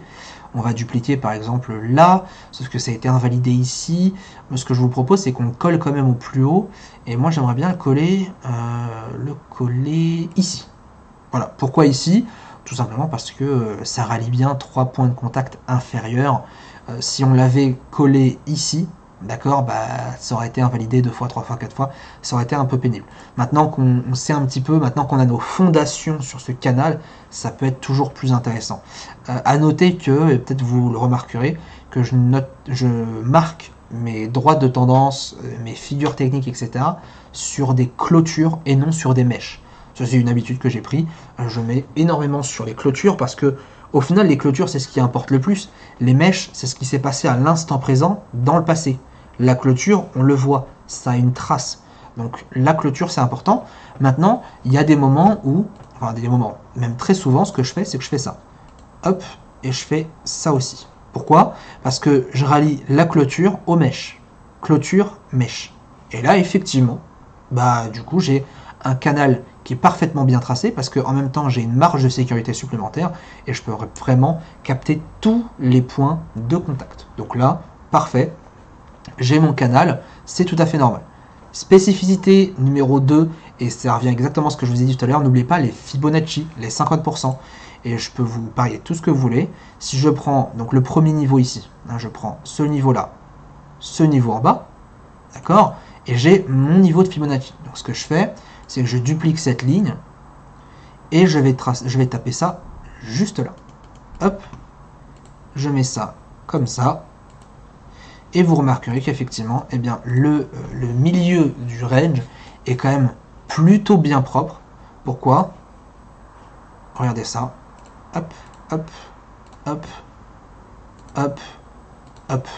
On va dupliquer par exemple là, sauf que ça a été invalidé ici. Ce que je vous propose, c'est qu'on colle quand même au plus haut. Et moi, j'aimerais bien le coller ici. Voilà. Pourquoi ici? Tout simplement parce que ça rallie bien 3 points de contact inférieurs. Si on l'avait collé ici, d'accord, bah, ça aurait été invalidé 2 fois, 3 fois, 4 fois, ça aurait été un peu pénible. Maintenant qu'on sait un petit peu, maintenant qu'on a nos fondations sur ce canal, ça peut être toujours plus intéressant. À noter que, et peut-être vous le remarquerez, que je marque mes droites de tendance, mes figures techniques, etc. sur des clôtures et non sur des mèches. Ça c'est une habitude que j'ai pris, je mets énormément sur les clôtures parce que au final, les clôtures, c'est ce qui importe le plus. Les mèches, c'est ce qui s'est passé à l'instant présent dans le passé. La clôture, on le voit, ça a une trace. Donc la clôture, c'est important. Maintenant, il y a des moments où, enfin des moments, même très souvent, ce que je fais, c'est que je fais ça. Hop, et je fais ça aussi. Pourquoi? Parce que je rallie la clôture aux mèches. Clôture, mèche. Et là, effectivement, bah du coup, j'ai un canal qui est parfaitement bien tracé parce qu'en même temps j'ai une marge de sécurité supplémentaire et je peux vraiment capter tous les points de contact. Donc là, parfait, j'ai mon canal, c'est tout à fait normal. Spécificité numéro 2, et ça revient exactement à ce que je vous ai dit tout à l'heure, n'oubliez pas les Fibonacci, les 50%. Et je peux vous parier tout ce que vous voulez. Si je prends donc le premier niveau ici, hein, je prends ce niveau-là, ce niveau en bas, d'accord, et j'ai mon niveau de Fibonacci. Donc ce que je fais, c'est que je duplique cette ligne et je vais taper ça juste là. Hop, je mets ça comme ça. Et vous remarquerez qu'effectivement, eh bien, le milieu du range est quand même plutôt bien propre. Pourquoi? Regardez ça. Hop, hop, hop, hop, hop.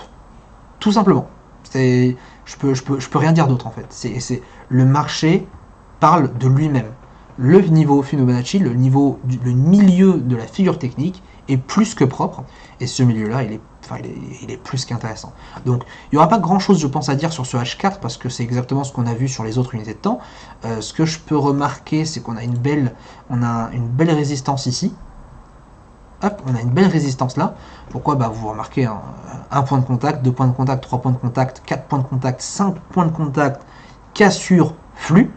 Tout simplement. Je peux rien dire d'autre en fait. C'est le marché parle de lui-même. Le niveau Fibonacci, le milieu de la figure technique est plus que propre, et ce milieu-là, il est plus qu'intéressant. Donc, il n'y aura pas grand-chose, je pense, à dire sur ce H4, parce que c'est exactement ce qu'on a vu sur les autres unités de temps. Ce que je peux remarquer, c'est qu'on a une belle résistance ici. Hop, on a une belle résistance là. Pourquoi? Bah, vous remarquez un point de contact, 2 points de contact, 3 points de contact, 4 points de contact, 5 points de contact, cassure, flux.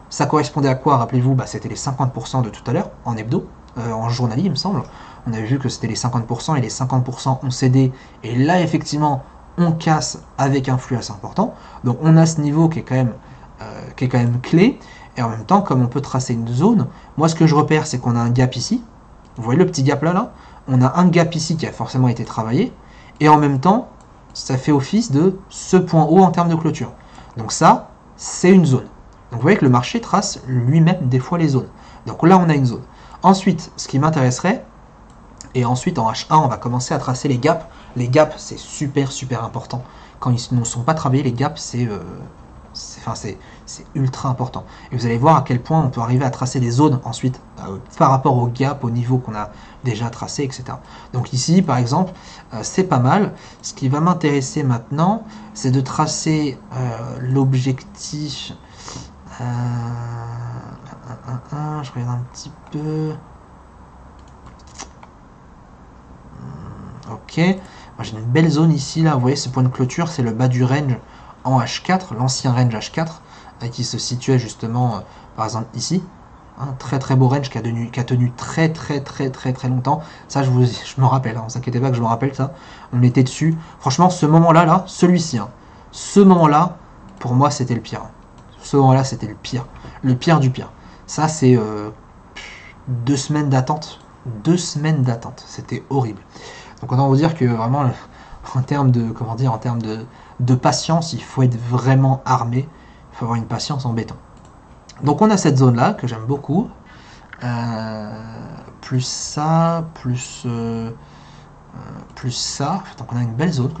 Ça correspondait à quoi? Rappelez-vous, bah, c'était les 50% de tout à l'heure, en hebdo, en journalier, il me semble. On avait vu que c'était les 50% et les 50% ont cédé. Et là, effectivement, on casse avec un flux assez important. Donc, on a ce niveau qui est quand même clé. Et en même temps, comme on peut tracer une zone, moi, ce que je repère, c'est qu'on a un gap ici. Vous voyez le petit gap là? On a un gap ici qui a forcément été travaillé. Et en même temps, ça fait office de ce point haut en termes de clôture. Donc ça, c'est une zone. Donc vous voyez que le marché trace lui-même des fois les zones. Donc là, on a une zone. Ensuite, ce qui m'intéresserait, et ensuite en H1, on va commencer à tracer les gaps. Les gaps, c'est super, super important. Quand ils ne sont pas travaillés, les gaps, c'est ultra important. Et vous allez voir à quel point on peut arriver à tracer des zones ensuite par rapport au gap, au niveau qu'on a déjà tracé, etc. Donc ici, par exemple, c'est pas mal. Ce qui va m'intéresser maintenant, c'est de tracer l'objectif. Je regarde un petit peu. Ok. J'ai une belle zone ici, là. Vous voyez, ce point de clôture, c'est le bas du range en H4, l'ancien range H4, qui se situait justement, par exemple, ici. Très très beau range qui a tenu très longtemps. Ça, je me rappelle, ne vous inquiétez pas que je me rappelle ça. On était dessus. Franchement, ce moment-là, celui-ci, ce moment-là, pour moi, c'était le pire. Ce moment-là, c'était le pire. Le pire du pire. Ça, c'est 2 semaines d'attente. 2 semaines d'attente. C'était horrible. Donc, autant vous dire que vraiment, en termes de patience, il faut être vraiment armé. Il faut avoir une patience en béton. Donc, on a cette zone-là que j'aime beaucoup. Plus ça, plus ça. Donc, on a une belle zone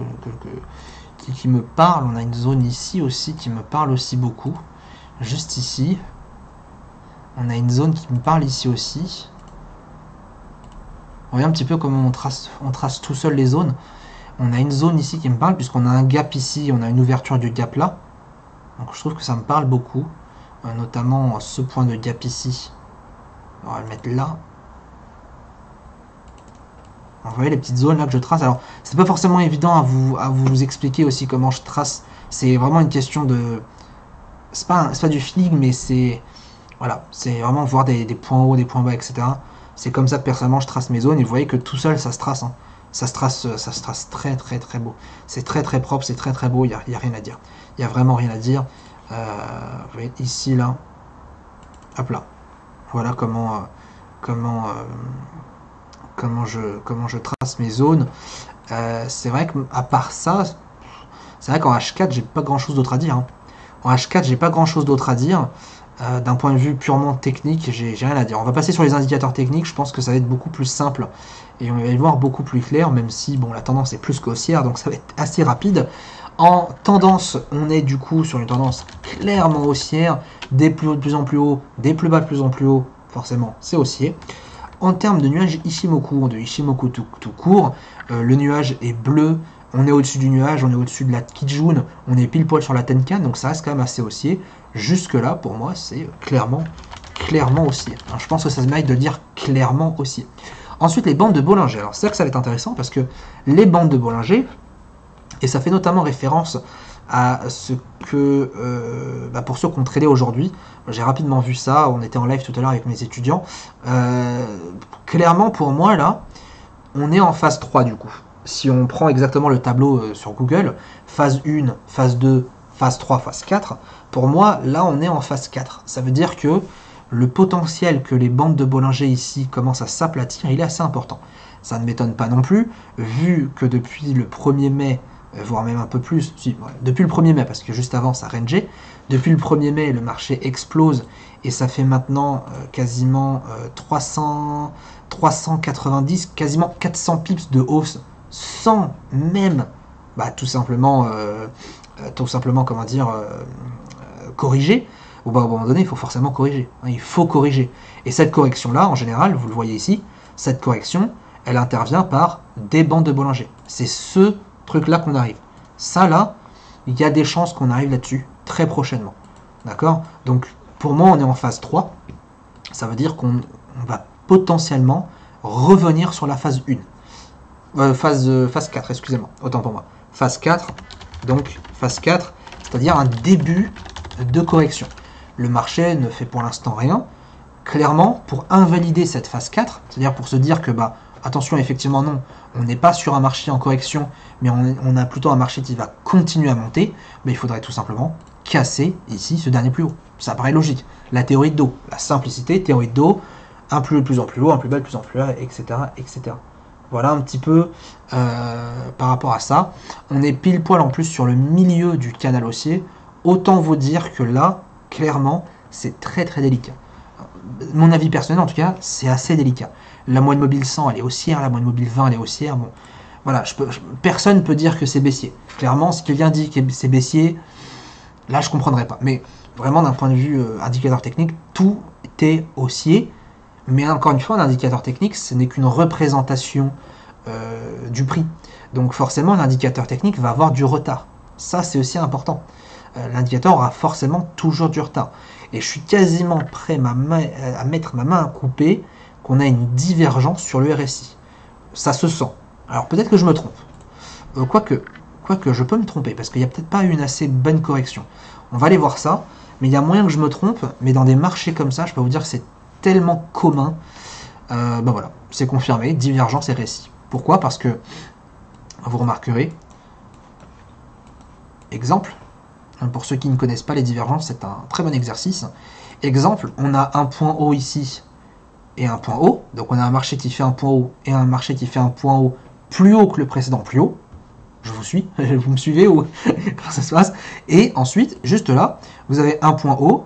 qui me parle. On a une zone ici aussi qui me parle aussi beaucoup. Juste ici. On a une zone qui me parle ici aussi. On voit un petit peu comment on trace tout seul les zones. On a une zone ici qui me parle, puisqu'on a un gap ici, on a une ouverture du gap là. Donc je trouve que ça me parle beaucoup. Notamment ce point de gap ici. On va le mettre là. Vous voyez les petites zones là que je trace. Alors, c'est pas forcément évident à vous expliquer aussi comment je trace. C'est vraiment une question de... C'est pas du feeling, mais c'est... Voilà, c'est vraiment voir des points hauts, des points bas, etc. C'est comme ça que personnellement je trace mes zones. Et vous voyez que tout seul, ça se trace. Ça se trace très beau. C'est très propre, c'est très beau. Il n'y a rien à dire. Il n'y a vraiment rien à dire. Vous voyez ici, là. Hop là. Voilà comment je trace mes zones. C'est vrai qu'à part ça, c'est vrai qu'en H4, j'ai pas grand chose d'autre à dire. En H4, j'ai pas grand chose d'autre à dire. D'un point de vue purement technique, j'ai rien à dire. On va passer sur les indicateurs techniques, je pense que ça va être beaucoup plus simple et on va y voir beaucoup plus clair, même si bon, la tendance est plus qu'haussière, donc ça va être assez rapide. En tendance, on est du coup sur une tendance clairement haussière, des plus hauts de plus en plus haut, des plus bas de plus en plus haut, forcément c'est haussier. En termes de nuage Ichimoku, tout court, le nuage est bleu, on est au-dessus du nuage, on est au-dessus de la Kijun, on est pile poil sur la Tenkan, donc ça reste quand même assez haussier. Jusque là, pour moi, c'est clairement haussier. Alors, je pense que ça se mérite de le dire clairement haussier. Ensuite, les bandes de Bollinger. Alors, c'est là que ça va être intéressant parce que les bandes de Bollinger, et ça fait notamment référence à ce que, pour ceux qui ont tradé aujourd'hui, j'ai rapidement vu ça, on était en live tout à l'heure avec mes étudiants. Clairement, pour moi, là, on est en phase 3 du coup. Si on prend exactement le tableau sur Google, phase 1, phase 2, phase 3, phase 4, pour moi, là, on est en phase 4. Ça veut dire que le potentiel que les bandes de Bollinger ici commencent à s'aplatir, il est assez important. Ça ne m'étonne pas non plus, vu que depuis le 1er mai, voire même un peu plus, depuis le 1er mai, parce que juste avant, ça rangeait, depuis le 1er mai, le marché explose, et ça fait maintenant quasiment 390, quasiment 400 pips de hausse, sans même, tout simplement, comment dire, corriger. Au moment donné, il faut forcément corriger. Il faut corriger. Et cette correction-là, en général, vous le voyez ici, cette correction, elle intervient par des bandes de Bollinger. C'est ce truc-là qu'on arrive. Ça, là, il y a des chances qu'on arrive là-dessus très prochainement. D'accord? Donc, pour moi, on est en phase 3. Ça veut dire qu'on va potentiellement revenir sur la phase 1. Phase 4, excusez-moi. Autant pour moi. Phase 4. Donc, phase 4, c'est-à-dire un début de correction. Le marché ne fait pour l'instant rien. Clairement, pour invalider cette phase 4, c'est-à-dire pour se dire que, attention, effectivement, non, on n'est pas sur un marché en correction, mais on a plutôt un marché qui va continuer à monter, il faudrait tout simplement casser ici ce dernier plus haut. Ça paraît logique. La théorie de dos, la simplicité, théorie de dos, un plus haut de plus en plus haut, un plus bas de plus en plus bas, etc. etc. Voilà un petit peu par rapport à ça. On est pile poil en plus sur le milieu du canal haussier. Autant vous dire que là, clairement, c'est très très délicat. Mon avis personnel, en tout cas, c'est assez délicat. La moyenne mobile 100, elle est haussière, la moyenne mobile 20, elle est haussière. Bon, voilà, personne ne peut dire que c'est baissier. Clairement, si quelqu'un dit que c'est baissier, là, je ne comprendrais pas. Mais vraiment, d'un point de vue indicateur technique, tout est haussier. Mais encore une fois, un indicateur technique, ce n'est qu'une représentation du prix. Donc forcément, l'indicateur technique va avoir du retard. Ça, c'est aussi important. L'indicateur aura forcément toujours du retard. Et je suis quasiment prêt à mettre ma main à couper qu'on a une divergence sur le RSI. Ça se sent. Alors peut-être que je me trompe. Quoique, je peux me tromper, parce qu'il n'y a peut-être pas eu une assez bonne correction. On va aller voir ça, mais il y a moyen que je me trompe, mais dans des marchés comme ça, je peux vous dire que c'est tellement commun. Voilà, c'est confirmé, divergence RSI. Pourquoi? Parce que, vous remarquerez, exemple, pour ceux qui ne connaissent pas les divergences, c'est un très bon exercice. Exemple, on a un point haut ici et un point haut. Donc on a un marché qui fait un point haut et un marché qui fait un point haut plus haut que le précédent plus haut. Je vous suis, vous me suivez ou comment ça se passe? Et ensuite, juste là, vous avez un point haut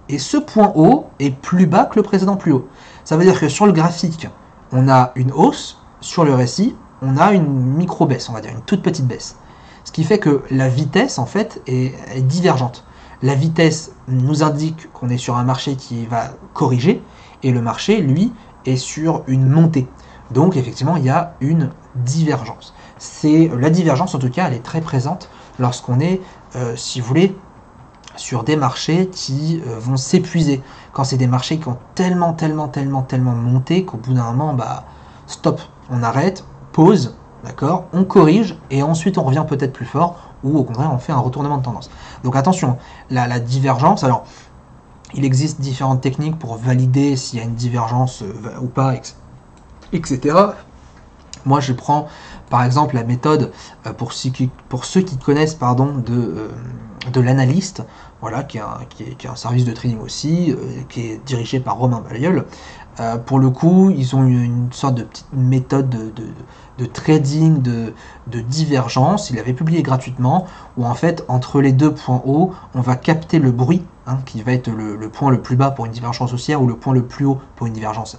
et ce point haut est plus bas que le précédent plus haut. Ça veut dire que sur le graphique, on a une hausse, sur le RSI, on a une micro-baisse, on va dire, une toute petite baisse. Ce qui fait que la vitesse, en fait, est divergente. La vitesse nous indique qu'on est sur un marché qui va corriger, et le marché, lui, est sur une montée. Donc, effectivement, il y a une divergence. La divergence, en tout cas, elle est très présente lorsqu'on est, si vous voulez, sur des marchés qui vont s'épuiser. Quand c'est des marchés qui ont tellement monté qu'au bout d'un moment, stop, on arrête, pause, d'accord, on corrige et ensuite on revient peut-être plus fort ou au contraire on fait un retournement de tendance. Donc attention, la divergence, alors il existe différentes techniques pour valider s'il y a une divergence ou pas, etc. Moi je prends par exemple la méthode pour ceux qui connaissent de l'analyste, voilà, qui est un service de trading aussi, qui est dirigé par Romain Balliol. Pour le coup, ils ont une sorte de petite méthode de trading, de divergence. Il avait publié gratuitement, où en fait, entre les deux points hauts, on va capter le bruit, qui va être le point le plus bas pour une divergence haussière, ou le point le plus haut pour une divergence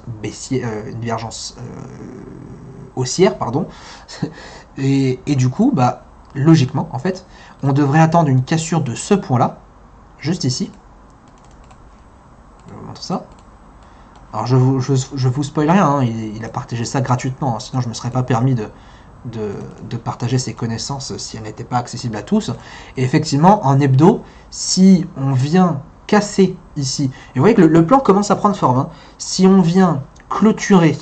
haussière, pardon. Et du coup, logiquement, en fait, on devrait attendre une cassure de ce point-là, juste ici. Je vous montre ça. Alors je vous spoil rien, il a partagé ça gratuitement, sinon je ne me serais pas permis de partager ses connaissances si elles n'étaient pas accessibles à tous. Et effectivement, en hebdo, si on vient casser ici, et vous voyez que le plan commence à prendre forme, si on vient clôturer,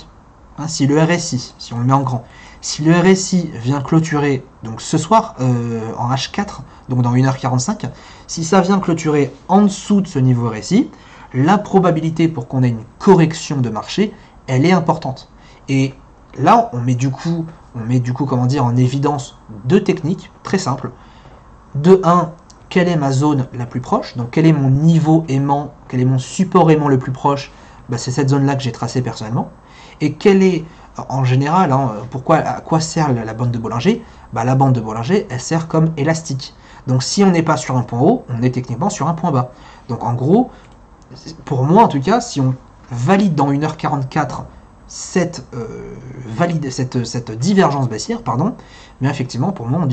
si le RSI, si on le met en grand, si le RSI vient clôturer, donc ce soir, en H4, donc dans 1h45, si ça vient clôturer en dessous de ce niveau RSI, la probabilité pour qu'on ait une correction de marché, elle est importante. Et là, on met du coup, comment dire, en évidence deux techniques très simples. De 1, quelle est ma zone la plus proche? Donc quel est mon niveau aimant, quel est mon support aimant le plus proche? C'est cette zone-là que j'ai tracée personnellement. Et quelle est, en général, à quoi sert la bande de Bollinger? La bande de Bollinger, elle sert comme élastique. Donc si on n'est pas sur un point haut, on est techniquement sur un point bas. Donc en gros, pour moi en tout cas, si on valide dans 1h44 cette divergence baissière, mais effectivement pour moi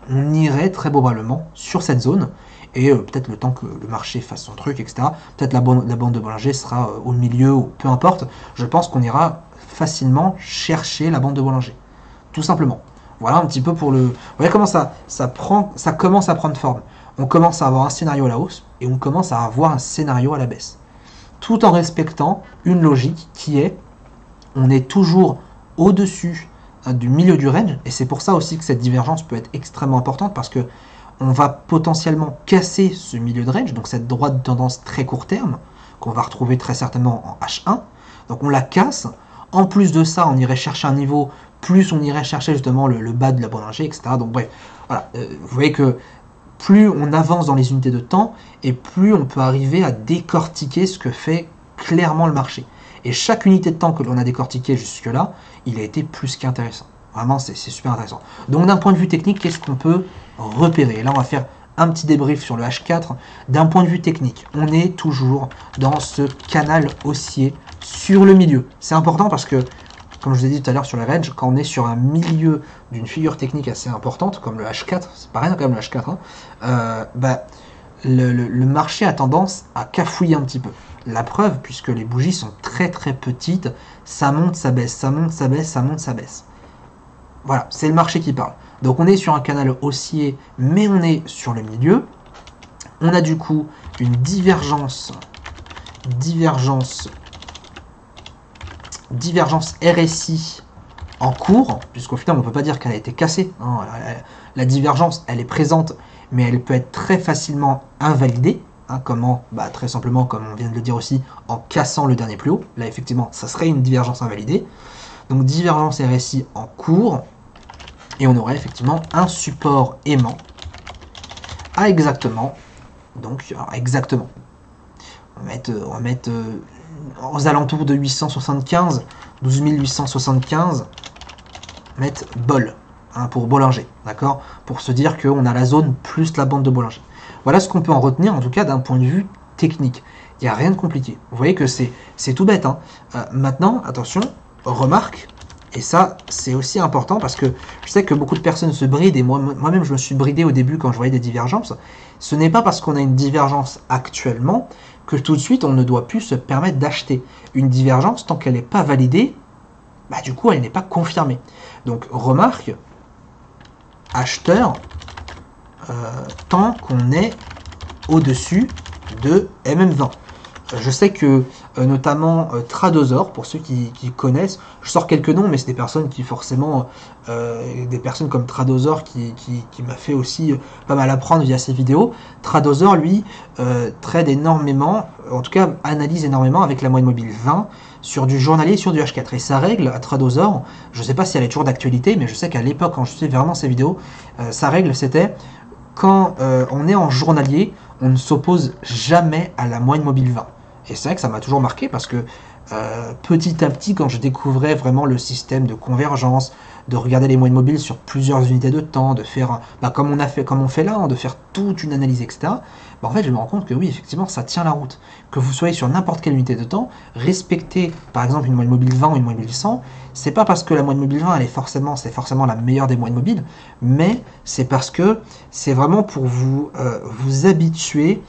on irait très probablement sur cette zone, et peut-être le temps que le marché fasse son truc, etc. Peut-être la bande de Bollinger sera au milieu, ou peu importe, je pense qu'on ira facilement chercher la bande de Bollinger. Tout simplement. Voilà un petit peu pour le... Vous voyez comment ça commence à prendre forme. On commence à avoir un scénario à la hausse et on commence à avoir un scénario à la baisse. Tout en respectant une logique qui est, on est toujours au-dessus du milieu du range, et c'est pour ça aussi que cette divergence peut être extrêmement importante, parce que on va potentiellement casser ce milieu de range, donc cette droite de tendance très court terme, qu'on va retrouver très certainement en H1, donc on la casse. En plus de ça, on irait chercher un niveau, plus on irait chercher justement le bas de la Bollinger, etc. Donc bref, voilà, vous voyez que plus on avance dans les unités de temps, et plus on peut arriver à décortiquer ce que fait clairement le marché. Et chaque unité de temps que l'on a décortiqué jusque-là, il a été plus qu'intéressant. Vraiment, c'est super intéressant. Donc d'un point de vue technique, qu'est-ce qu'on peut repérer? Et là, on va faire un petit débrief sur le H4. D'un point de vue technique, on est toujours dans ce canal haussier sur le milieu. C'est important parce que, comme je vous ai dit tout à l'heure sur le range, quand on est sur un milieu d'une figure technique assez importante, comme le H4, c'est pas rien quand même le H4, le marché a tendance à cafouiller un petit peu. La preuve, puisque les bougies sont très très petites, ça monte, ça baisse, ça monte, ça baisse, ça monte, ça baisse. Voilà, c'est le marché qui parle. Donc on est sur un canal haussier, mais on est sur le milieu. On a du coup une divergence RSI en cours, puisqu'au final on ne peut pas dire qu'elle a été cassée. Hein. La divergence, elle est présente, mais elle peut être très facilement invalidée. Hein, comment? Très simplement, comme on vient de le dire aussi, en cassant le dernier plus haut. Là, effectivement, ça serait une divergence invalidée. Donc, divergence RSI en cours. Et on aurait effectivement un support aimant à exactement. Donc, exactement. On va mettre aux alentours de 875, 12 875. Mettre bol. Pour Bollinger, d'accord? Pour se dire qu'on a la zone plus la bande de Bollinger. Voilà ce qu'on peut en retenir, en tout cas d'un point de vue technique. Il n'y a rien de compliqué. Vous voyez que c'est tout bête. Hein. Maintenant, attention, remarque, et ça c'est aussi important parce que je sais que beaucoup de personnes se brident, et moi-même je me suis bridé au début quand je voyais des divergences. Ce n'est pas parce qu'on a une divergence actuellement que tout de suite on ne doit plus se permettre d'acheter. Une divergence, tant qu'elle n'est pas validée, du coup elle n'est pas confirmée. Donc remarque, acheteur, tant qu'on est au-dessus de MM20. Je sais que notamment Tradosor, pour ceux qui connaissent, je sors quelques noms, mais c'est des personnes qui forcément, des personnes comme Tradosor qui m'a fait aussi pas mal apprendre via ses vidéos. Tradosor, lui, trade énormément, en tout cas analyse énormément avec la moyenne mobile 20 sur du journalier, sur du H4. Et sa règle à Tradosor, je ne sais pas si elle est toujours d'actualité, mais je sais qu'à l'époque, quand je suivais vraiment ses vidéos, sa règle c'était, quand on est en journalier, on ne s'oppose jamais à la moyenne mobile 20. Et c'est vrai que ça m'a toujours marqué parce que petit à petit, quand je découvrais vraiment le système de convergence, de regarder les moyennes mobiles sur plusieurs unités de temps, de faire, comme on fait là, hein, de faire toute une analyse, etc., en fait, je me rends compte que oui, effectivement, ça tient la route. Que vous soyez sur n'importe quelle unité de temps, respecter, par exemple, une moyenne mobile 20 ou une moyenne mobile 100, c'est pas parce que la moyenne mobile 20, c'est forcément la meilleure des moyennes mobiles, mais c'est parce que c'est vraiment pour vous habituer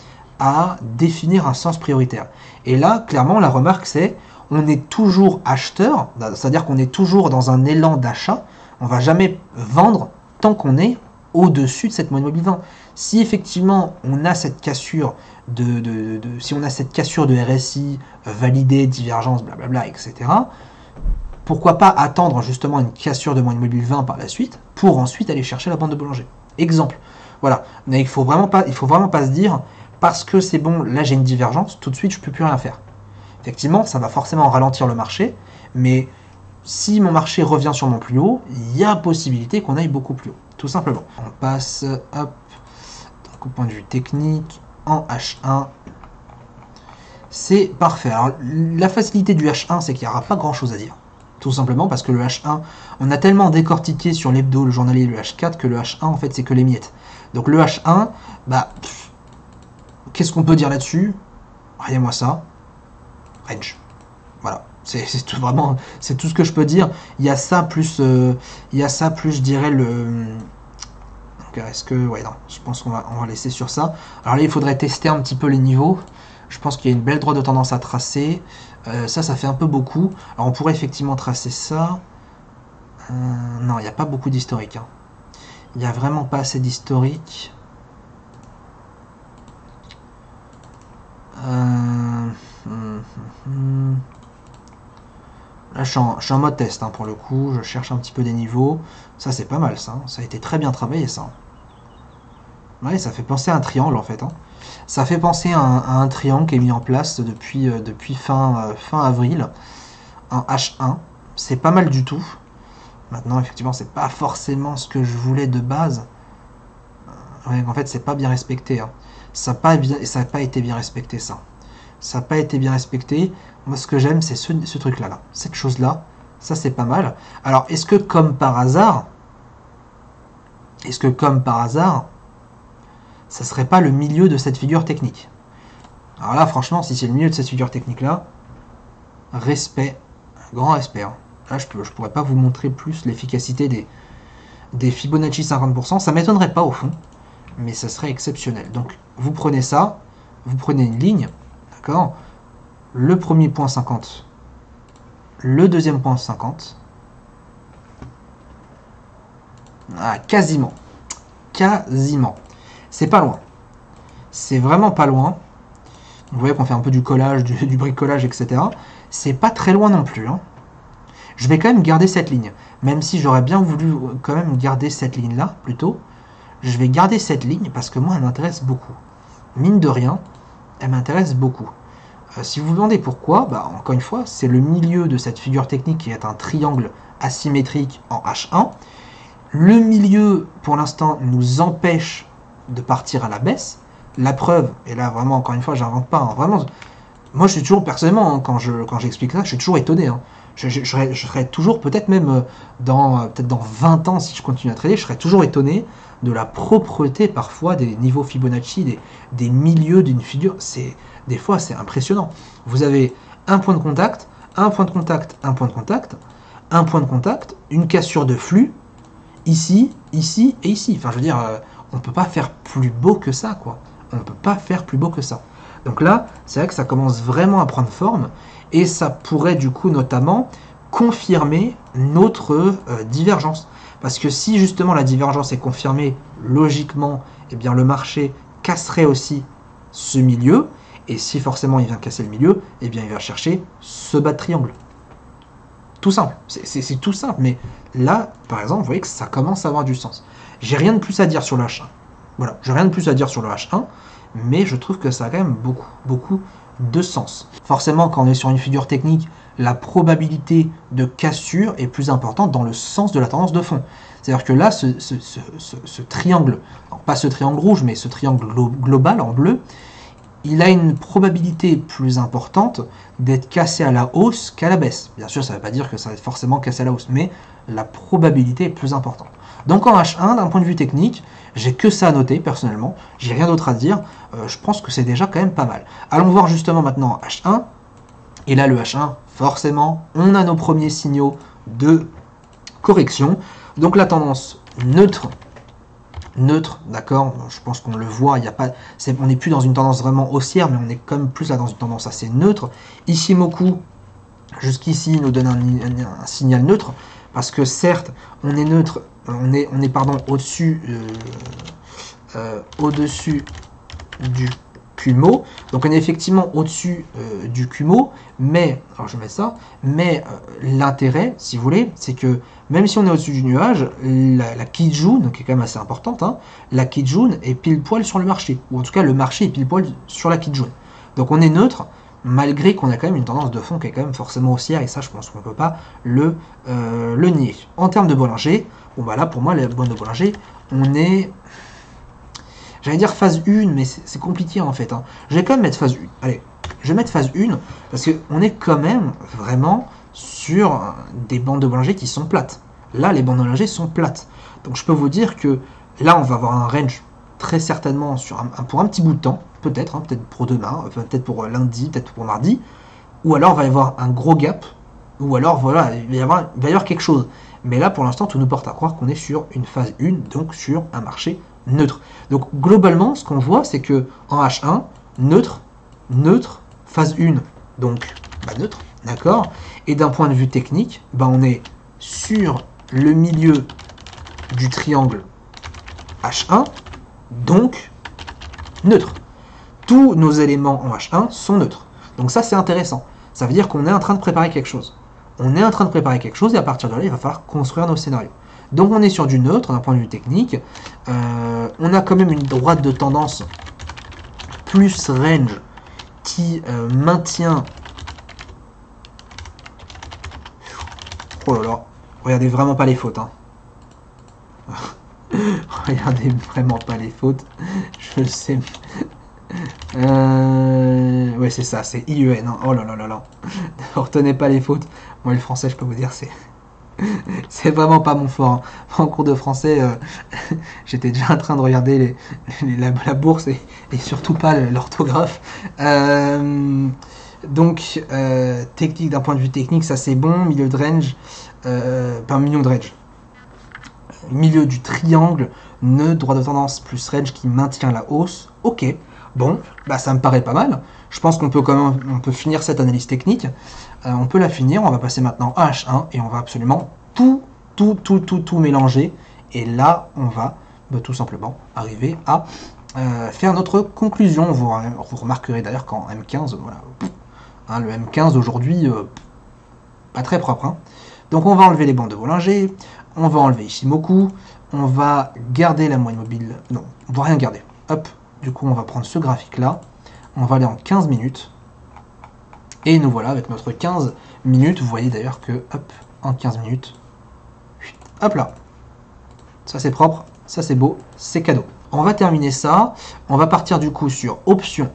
à définir un sens prioritaire. Et là, clairement, la remarque, c'est on est toujours acheteur, c'est-à-dire qu'on est toujours dans un élan d'achat, on ne va jamais vendre tant qu'on est au-dessus de cette moyenne mobile 20. Si effectivement on a cette cassure si on a cette cassure de RSI validée, divergence, blablabla, etc., pourquoi pas attendre justement une cassure de moyenne mobile 20 par la suite pour ensuite aller chercher la bande de Bollinger. Exemple. Voilà. Mais il faut vraiment pas se dire parce que c'est bon, là j'ai une divergence, tout de suite je peux plus rien faire. Effectivement, ça va forcément ralentir le marché, mais si mon marché revient sur mon plus haut, il y a possibilité qu'on aille beaucoup plus haut, tout simplement. On passe, hop, donc au point de vue technique, en H1, c'est parfait. Alors, la facilité du H1, c'est qu'il n'y aura pas grand-chose à dire, tout simplement parce que le H1, on a tellement décortiqué sur l'hebdo, le journalier et le H4, que le H1, en fait, c'est que les miettes. Donc le H1, qu'est-ce qu'on peut dire là-dessus? Regardez-moi ça. Range. Voilà. C'est tout, vraiment, c'est tout ce que je peux dire. Il y a ça plus, je dirais le. Est-ce que, ouais, non, je pense qu'on va laisser sur ça. Alors là, il faudrait tester un petit peu les niveaux. Je pense qu'il y a une belle droite de tendance à tracer. Ça fait un peu beaucoup. Alors on pourrait effectivement tracer ça. Non, il n'y a pas beaucoup d'historique. Hein. Il n'y a vraiment pas assez d'historique. Là, je suis en mode test hein, pour le coup. Je cherche un petit peu des niveaux. Ça, c'est pas mal ça. Hein. Ça a été très bien travaillé ça. Ouais, ça fait penser à un triangle en fait. Hein. Ça fait penser à un triangle qui est mis en place depuis fin avril. Un H1. C'est pas mal du tout. Maintenant, effectivement, c'est pas forcément ce que je voulais de base. Ouais, en fait, c'est pas bien respecté. Hein. Ça n'a pas été bien respecté ça. Ça n'a pas été bien respecté. Moi, ce que j'aime, c'est ce truc-là. Là. Cette chose-là, ça, c'est pas mal. Alors, est-ce que comme par hasard, ça serait pas le milieu de cette figure technique? Alors là, franchement, si c'est le milieu de cette figure technique-là, respect, grand respect. Hein. Là, je pourrais pas vous montrer plus l'efficacité des Fibonacci 50%. Ça m'étonnerait pas, au fond, mais ça serait exceptionnel. Donc, vous prenez ça, vous prenez une ligne, d'accord? Le premier point 50, le deuxième point 50. Ah, quasiment. Quasiment. C'est pas loin. C'est vraiment pas loin. Vous voyez qu'on fait un peu du collage, du bricolage, etc. C'est pas très loin non plus. Hein. Je vais quand même garder cette ligne. Même si j'aurais bien voulu quand même garder cette ligne-là, plutôt. Je vais garder cette ligne parce que moi, elle m'intéresse beaucoup. Mine de rien, elle m'intéresse beaucoup. Si vous vous demandez pourquoi, bah, encore une fois, c'est le milieu de cette figure technique qui est un triangle asymétrique en H1. Le milieu, pour l'instant, nous empêche de partir à la baisse. La preuve, et là vraiment, encore une fois, j'invente pas, hein, vraiment, moi je suis toujours, personnellement, hein, quand j'explique ça, je suis toujours étonné. Hein. Je serais toujours, peut-être même peut-être dans 20 ans, si je continue à trader, je serais toujours étonné de la propreté parfois des niveaux Fibonacci, des milieux d'une figure. Des fois, c'est impressionnant. Vous avez un point de contact, un point de contact, un point de contact, un point de contact, une cassure de flux, ici, ici et ici. Enfin, je veux dire, on ne peut pas faire plus beau que ça, quoi. On ne peut pas faire plus beau que ça. Donc là, c'est vrai que ça commence vraiment à prendre forme, et ça pourrait du coup notamment confirmer notre divergence. Parce que si justement la divergence est confirmée, logiquement, eh bien le marché casserait aussi ce milieu, et si forcément il vient casser le milieu, eh bien il va chercher ce bas de triangle. Tout simple, c'est tout simple, mais là, par exemple, vous voyez que ça commence à avoir du sens. J'ai rien de plus à dire sur le H1. Voilà, j'ai rien de plus à dire sur le H1, mais je trouve que ça a quand même beaucoup de sens. Forcément, quand on est sur une figure technique, la probabilité de cassure est plus importante dans le sens de la tendance de fond. C'est-à-dire que là, ce triangle, alors pas ce triangle rouge, mais ce triangle global en bleu, il a une probabilité plus importante d'être cassé à la hausse qu'à la baisse. Bien sûr, ça ne veut pas dire que ça va être forcément cassé à la hausse, mais la probabilité est plus importante. Donc en H1, d'un point de vue technique, j'ai que ça à noter personnellement, j'ai rien d'autre à dire, je pense que c'est déjà quand même pas mal. Allons voir justement maintenant H1, et là le H1, forcément, on a nos premiers signaux de correction. Donc la tendance neutre, d'accord, je pense qu'on le voit, on n'est plus dans une tendance vraiment haussière, mais on est quand même plus là dans une tendance assez neutre. Ishimoku, jusqu'ici, nous donne un signal neutre, parce que certes, on est neutre, on est au-dessus du Kumo, donc on est effectivement au-dessus du Kumo, mais, alors je mets ça, mais l'intérêt, si vous voulez, c'est que même si on est au-dessus du nuage, la Kijun, qui est quand même assez importante, hein, la Kijun est pile poil sur le marché, ou en tout cas le marché est pile poil sur la Kijun. Donc on est neutre, malgré qu'on a quand même une tendance de fond qui est quand même forcément haussière, et ça je pense qu'on ne peut pas le nier. En termes de Bollinger, bon bah là pour moi, les bonnes de Bollinger, on est... J'allais dire phase 1, mais c'est compliqué en fait. Hein. Je vais quand même mettre phase 1. Allez, je vais mettre phase 1, parce qu'on est quand même vraiment sur des bandes de Bollinger qui sont plates. Là, les bandes de Bollinger sont plates. Donc je peux vous dire que là, on va avoir un range très certainement pour un petit bout de temps, peut-être, hein, peut-être pour demain, peut-être pour lundi, peut-être pour mardi, ou alors il va y avoir un gros gap, ou alors voilà, il va y avoir quelque chose. Mais là, pour l'instant, tout nous porte à croire qu'on est sur une phase 1, donc sur un marché neutre. Donc globalement, ce qu'on voit, c'est que en H1, neutre, neutre, phase 1, donc neutre, d'accord. Et d'un point de vue technique, on est sur le milieu du triangle H1, donc neutre. Tous nos éléments en H1 sont neutres. Donc ça, c'est intéressant. Ça veut dire qu'on est en train de préparer quelque chose. On est en train de préparer quelque chose et à partir de là, il va falloir construire nos scénarios. Donc on est sur du neutre d'un point de vue technique. On a quand même une droite de tendance plus range qui maintient... Oh là là, regardez vraiment pas les fautes. Hein. Regardez vraiment pas les fautes. Je sais... Ouais, c'est ça, c'est IEN. Hein. Oh là là là là. Ne retenez pas les fautes. Moi, le français, je peux vous dire, c'est vraiment pas mon fort. Hein. En cours de français, j'étais déjà en train de regarder la bourse et surtout pas l'orthographe. Donc, technique, d'un point de vue technique, ça c'est bon. Milieu de range, milieu de range. Milieu du triangle, nœud, droit de tendance plus range qui maintient la hausse. Ok. Bon, ça me paraît pas mal. Je pense qu'on peut on peut finir cette analyse technique. On peut la finir. On va passer maintenant à H1 et on va absolument tout mélanger. Et là, on va tout simplement arriver à faire notre conclusion. Vous remarquerez d'ailleurs qu'en M15, voilà, hein, le M15 aujourd'hui, pas très propre. Hein. Donc on va enlever les bandes de Bollinger, on va enlever Ishimoku, on va garder la moyenne mobile. Non, on va rien garder. Hop. Du coup, on va prendre ce graphique-là, on va aller en 15 minutes, et nous voilà avec notre 15 minutes. Vous voyez d'ailleurs que, hop, en 15 minutes, hop là, ça c'est propre, ça c'est beau, c'est cadeau. On va terminer ça, on va partir du coup sur option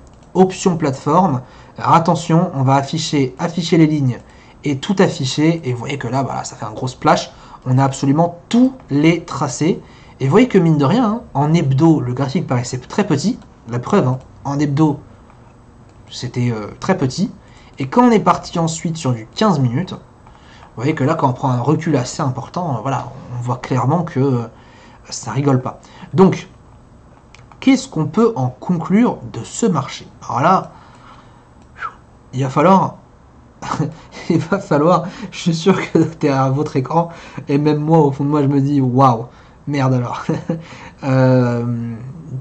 plateforme. Alors attention, on va afficher les lignes et tout afficher, et vous voyez que là, voilà, ça fait un gros splash, on a absolument tous les tracés. Et vous voyez que mine de rien, hein, en hebdo, le graphique paraissait très petit. La preuve, hein, en hebdo, c'était très petit. Et quand on est parti ensuite sur du 15 minutes, vous voyez que là, quand on prend un recul assez important, voilà, on voit clairement que ça rigole pas. Donc, qu'est-ce qu'on peut en conclure de ce marché? Alors là, il va falloir... je suis sûr que derrière votre écran, et même moi, au fond de moi, je me dis, waouh, merde alors.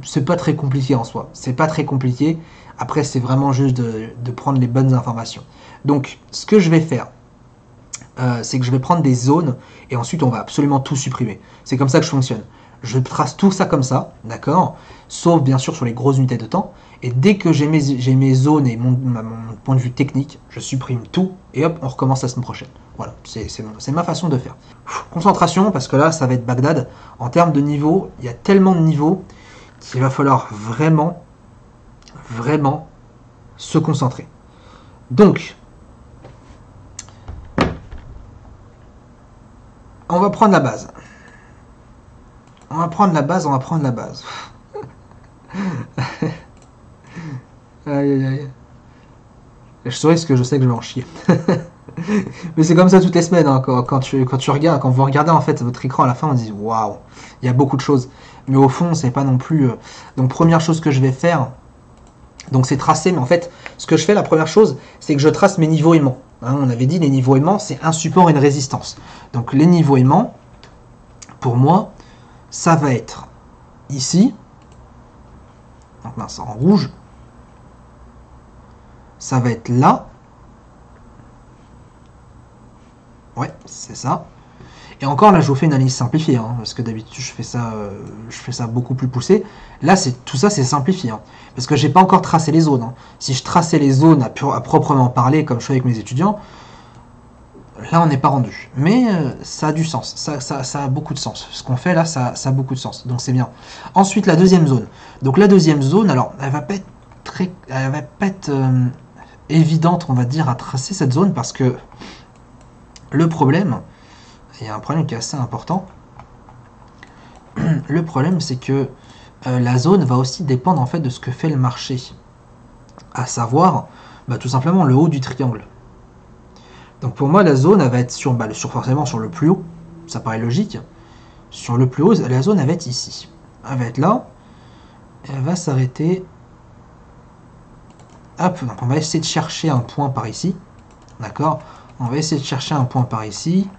C'est pas très compliqué en soi. C'est pas très compliqué. Après, c'est vraiment juste de prendre les bonnes informations. Donc, ce que je vais faire, c'est que je vais prendre des zones et ensuite on va absolument tout supprimer. C'est comme ça que je fonctionne. Je trace tout ça comme ça, d'accord? Sauf bien sûr sur les grosses unités de temps. Et dès que j'ai mes zones et mon point de vue technique, je supprime tout et hop, on recommence la semaine prochaine. Voilà, c'est ma façon de faire. Concentration, parce que là, ça va être Bagdad. En termes de niveau, il y a tellement de niveaux qu'il va falloir vraiment se concentrer. Donc, on va prendre la base. On va prendre la base. Aïe aïe aïe. Je saurais ce que je sais que je vais en chier. Mais c'est comme ça toutes les semaines, hein, quand vous regardez en fait votre écran à la fin, on dit waouh, il y a beaucoup de choses. Mais au fond, c'est pas non plus. Donc première chose que je vais faire, donc c'est tracer. Mais en fait, ce que je fais, la première chose, c'est que je trace mes niveaux aimants. Hein, on avait dit les niveaux aimants, c'est un support et une résistance. Donc les niveaux aimants, pour moi, ça va être ici. Donc là, c'est en rouge. Ça va être là. Ouais, c'est ça. Et encore là, je vous fais une analyse simplifiée, hein, parce que d'habitude je fais ça beaucoup plus poussé. Là, tout ça, c'est simplifié, hein, parce que j'ai pas encore tracé les zones. Hein. Si je traçais les zones à proprement parler, comme je fais avec mes étudiants, là, on n'est pas rendu. Mais ça a du sens. Ça a beaucoup de sens. Ce qu'on fait là, ça a beaucoup de sens. Donc c'est bien. Ensuite, la deuxième zone. Donc la deuxième zone, alors, elle va pas être évidente, on va dire, à tracer cette zone, parce que le problème, il y a un problème qui est assez important. Le problème, c'est que la zone va aussi dépendre en fait de ce que fait le marché, à savoir tout simplement le haut du triangle. Donc pour moi, la zone elle va être forcément sur le plus haut, ça paraît logique. Sur le plus haut, la zone elle va être ici, elle va être là, et elle va s'arrêter Hop, donc on va essayer de chercher un point par ici. D'accord? On va essayer de chercher un point par ici.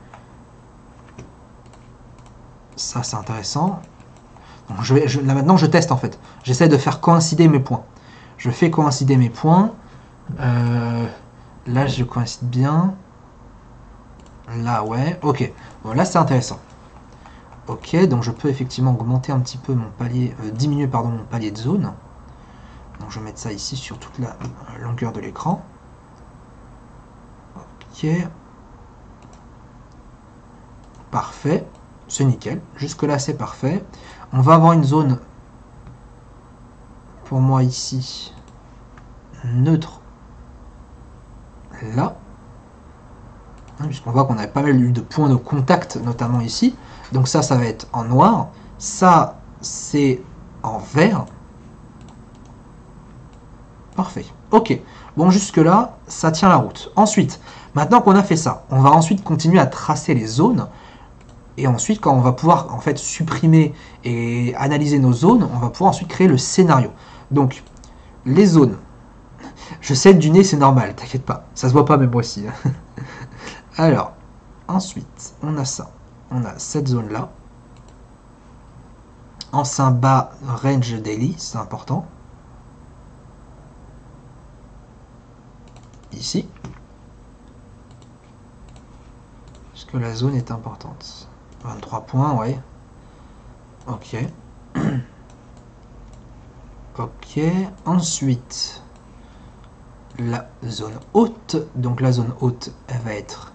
Ça, c'est intéressant. Donc, là, maintenant, je teste, en fait. J'essaie de faire coïncider mes points. Je fais coïncider mes points. Là, je coïncide bien. Là, ouais. Ok. Bon, là, c'est intéressant. Ok, donc je peux effectivement augmenter un petit peu mon palier, diminuer pardon mon palier de zone. Donc je vais mettre ça ici sur toute la longueur de l'écran. Ok. Parfait. C'est nickel. Jusque là c'est parfait. On va avoir une zone pour moi ici neutre. Là. Puisqu'on voit qu'on avait pas mal eu de points de contact, notamment ici. Donc ça va être en noir. Ça, c'est en vert. Parfait. Ok. Bon, jusque-là, ça tient la route. Ensuite, maintenant qu'on a fait ça, on va ensuite continuer à tracer les zones. Et ensuite, quand on va pouvoir en fait supprimer et analyser nos zones, on va pouvoir ensuite créer le scénario. Donc, les zones. Je sais que du nez, c'est normal, t'inquiète pas. Ça se voit pas, même moi aussi. Alors, ensuite, on a ça. On a cette zone-là. Ancien bas range daily, c'est important. Ici. Parce que la zone est importante. 23 points, ouais. Ok. Ok. Ensuite, la zone haute. Donc la zone haute, elle va être...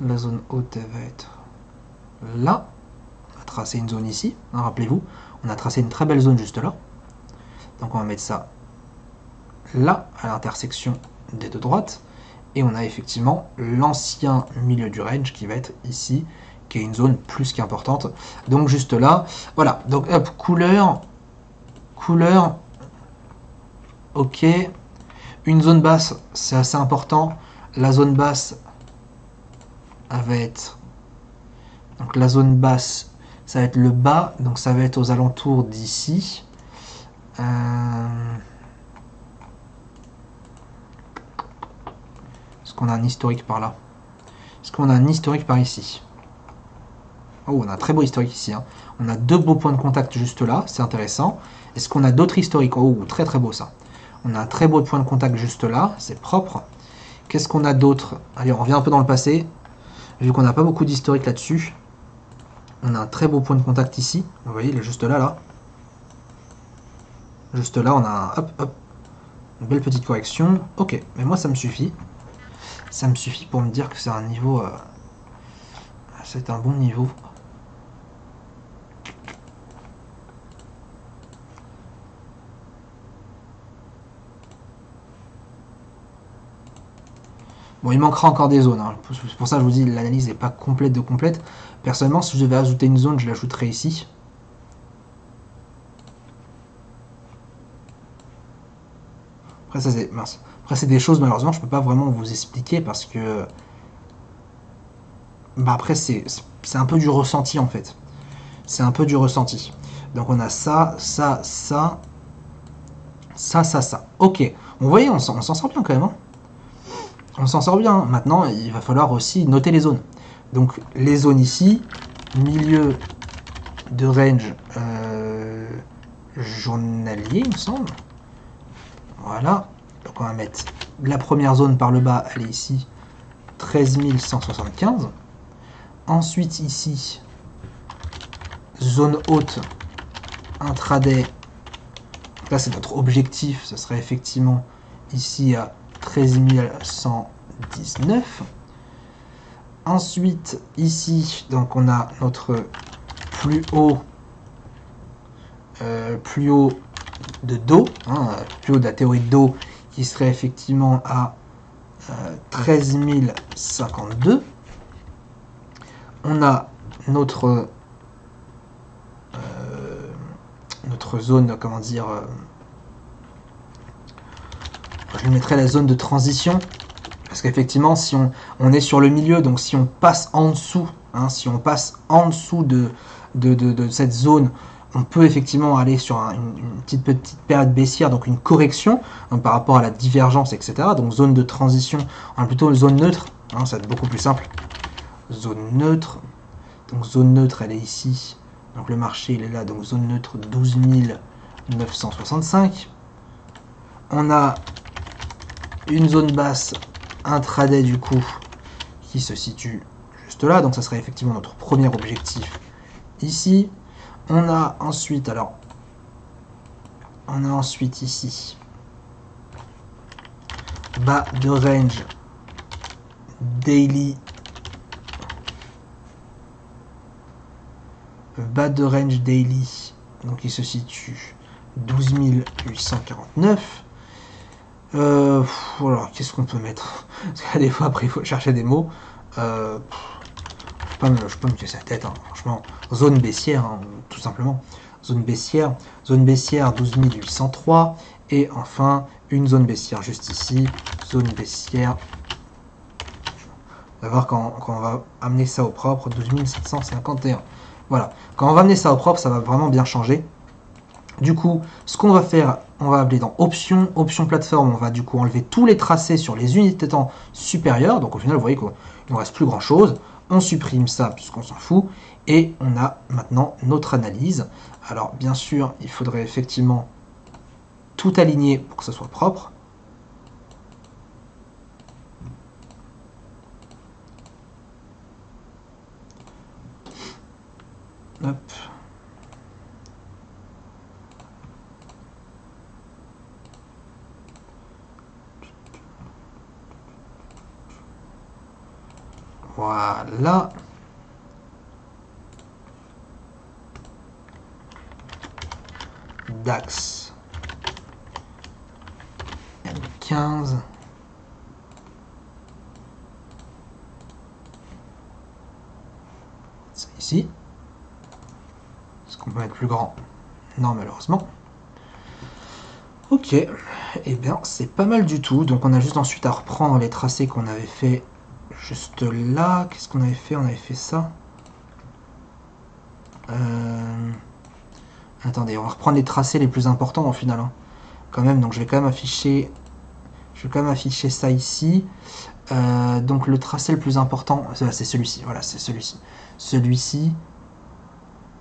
La zone haute, elle va être là. On a tracé une zone ici. Hein, rappelez-vous, on a tracé une très belle zone juste là. Donc on va mettre ça là, à l'intersection des deux droites. Et on a effectivement l'ancien milieu du range qui va être ici, qui est une zone plus qu'importante. Donc juste là, voilà. Donc hop, couleur, ok. Une zone basse, c'est assez important. La zone basse, elle va être... Donc la zone basse, ça va être le bas, donc ça va être aux alentours d'ici. Est-ce qu'on a un historique par là? Est-ce qu'on a un historique par ici? Oh, on a un très beau historique ici. Hein. On a deux beaux points de contact juste là, c'est intéressant. Est-ce qu'on a d'autres historiques? Oh, très très beau ça. On a un très beau point de contact juste là, c'est propre. Qu'est-ce qu'on a d'autre? Allez, on revient un peu dans le passé. Vu qu'on n'a pas beaucoup d'historique là-dessus. On a un très beau point de contact ici. Vous voyez, il est juste là, là. Juste là, on a un, hop, hop, une belle petite correction. Ok, mais moi ça me suffit. Ça me suffit pour me dire que c'est un niveau... c'est un bon niveau. Bon, il manquera encore des zones. Hein. C'est pour ça que je vous dis l'analyse n'est pas complète de complète. Personnellement, si je devais ajouter une zone, je l'ajouterais ici. Après, ça c'est mince. Après, c'est des choses, malheureusement, je peux pas vraiment vous expliquer parce que... Bah après, c'est un peu du ressenti, en fait. C'est un peu du ressenti. Donc, on a ça, ça, ça. Ça, ça, ça. Ok. Vous voyez, on s'en sort bien quand même. Hein. On s'en sort bien. Maintenant, il va falloir aussi noter les zones. Donc, les zones ici, milieu de range journalier, il me semble. Voilà. Donc, on va mettre la première zone par le bas, elle est ici, 13 175. Ensuite, ici, zone haute, intraday. Là, c'est notre objectif. Ce serait effectivement ici à 13 119. Ensuite, ici, donc on a notre plus haut de dos, hein, plus haut de la théorie de dos, qui serait effectivement à 13 052. On a notre zone, comment dire, je lui mettrai la zone de transition. Parce qu'effectivement, si on est sur le milieu, donc si on passe en dessous, hein, si on passe en dessous de cette zone, on peut effectivement aller sur une petite période baissière, donc une correction par rapport à la divergence, etc. Donc zone de transition, on a plutôt zone neutre, hein, ça va être beaucoup plus simple. Zone neutre, donc zone neutre elle est ici, donc le marché il est là, donc zone neutre 12 965. On a une zone basse intraday du coup qui se situe juste là, donc ça serait effectivement notre premier objectif ici. On a ensuite, alors, on a ensuite ici bas de range daily, donc il se situe 12 849. Voilà, qu'est-ce qu'on peut mettre? Parce que des fois après il faut chercher des mots. Je peux pas me casser la tête, hein, franchement. Zone baissière, hein, tout simplement. Zone baissière 12 803. Et enfin, une zone baissière juste ici. Zone baissière. On va voir quand on va amener ça au propre, 12 751. Voilà, quand on va amener ça au propre, ça va vraiment bien changer. Du coup, ce qu'on va faire, on va appeler dans option plateforme, on va du coup enlever tous les tracés sur les unités de temps supérieures. Donc au final, vous voyez qu'il ne reste plus grand chose. On supprime ça puisqu'on s'en fout. Et on a maintenant notre analyse. Alors bien sûr, il faudrait effectivement tout aligner pour que ça soit propre. Hop. Voilà. DAX M15. C'est ici. Est-ce qu'on peut mettre plus grand? Non, malheureusement. Ok, et eh bien c'est pas mal du tout. Donc on a juste ensuite à reprendre les tracés qu'on avait fait juste là. Qu'est-ce qu'on avait fait? On avait fait ça. Attendez, on va reprendre les tracés les plus importants au final. Hein. Quand même, donc je vais quand même afficher ça ici. Donc le tracé le plus important, c'est celui-ci. Voilà, c'est celui-ci.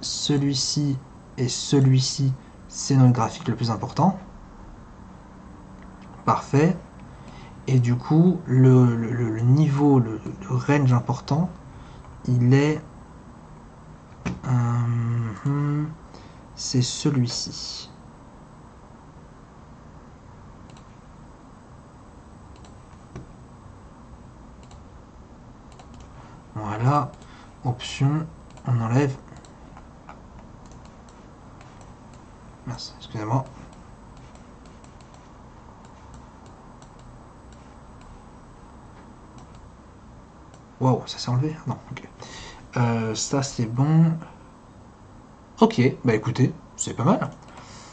Celui-ci et celui-ci, c'est notre graphique le plus important. Parfait. Et du coup, le niveau, le range important, il est... c'est celui-ci. Voilà. Option, on enlève. Merci, excusez-moi. Wow, ça s'est enlevé? Non, ok. Ça c'est bon. Ok, bah écoutez, c'est pas mal.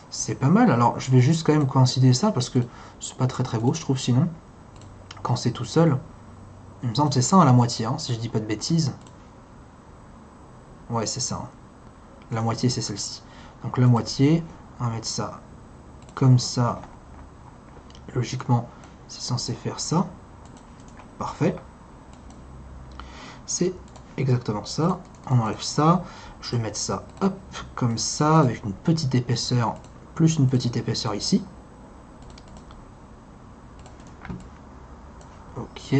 C'est pas mal. Alors je vais juste quand même coïncider ça parce que c'est pas très très beau, je trouve, sinon. Quand c'est tout seul. Il me semble que c'est ça à la moitié, hein, si je dis pas de bêtises. Ouais, c'est ça. Hein. La moitié, c'est celle-ci. Donc la moitié, on va mettre ça comme ça. Logiquement, c'est censé faire ça. Parfait. C'est exactement ça. On enlève ça. Je vais mettre ça, hop, comme ça, avec une petite épaisseur, plus une petite épaisseur ici. Ok.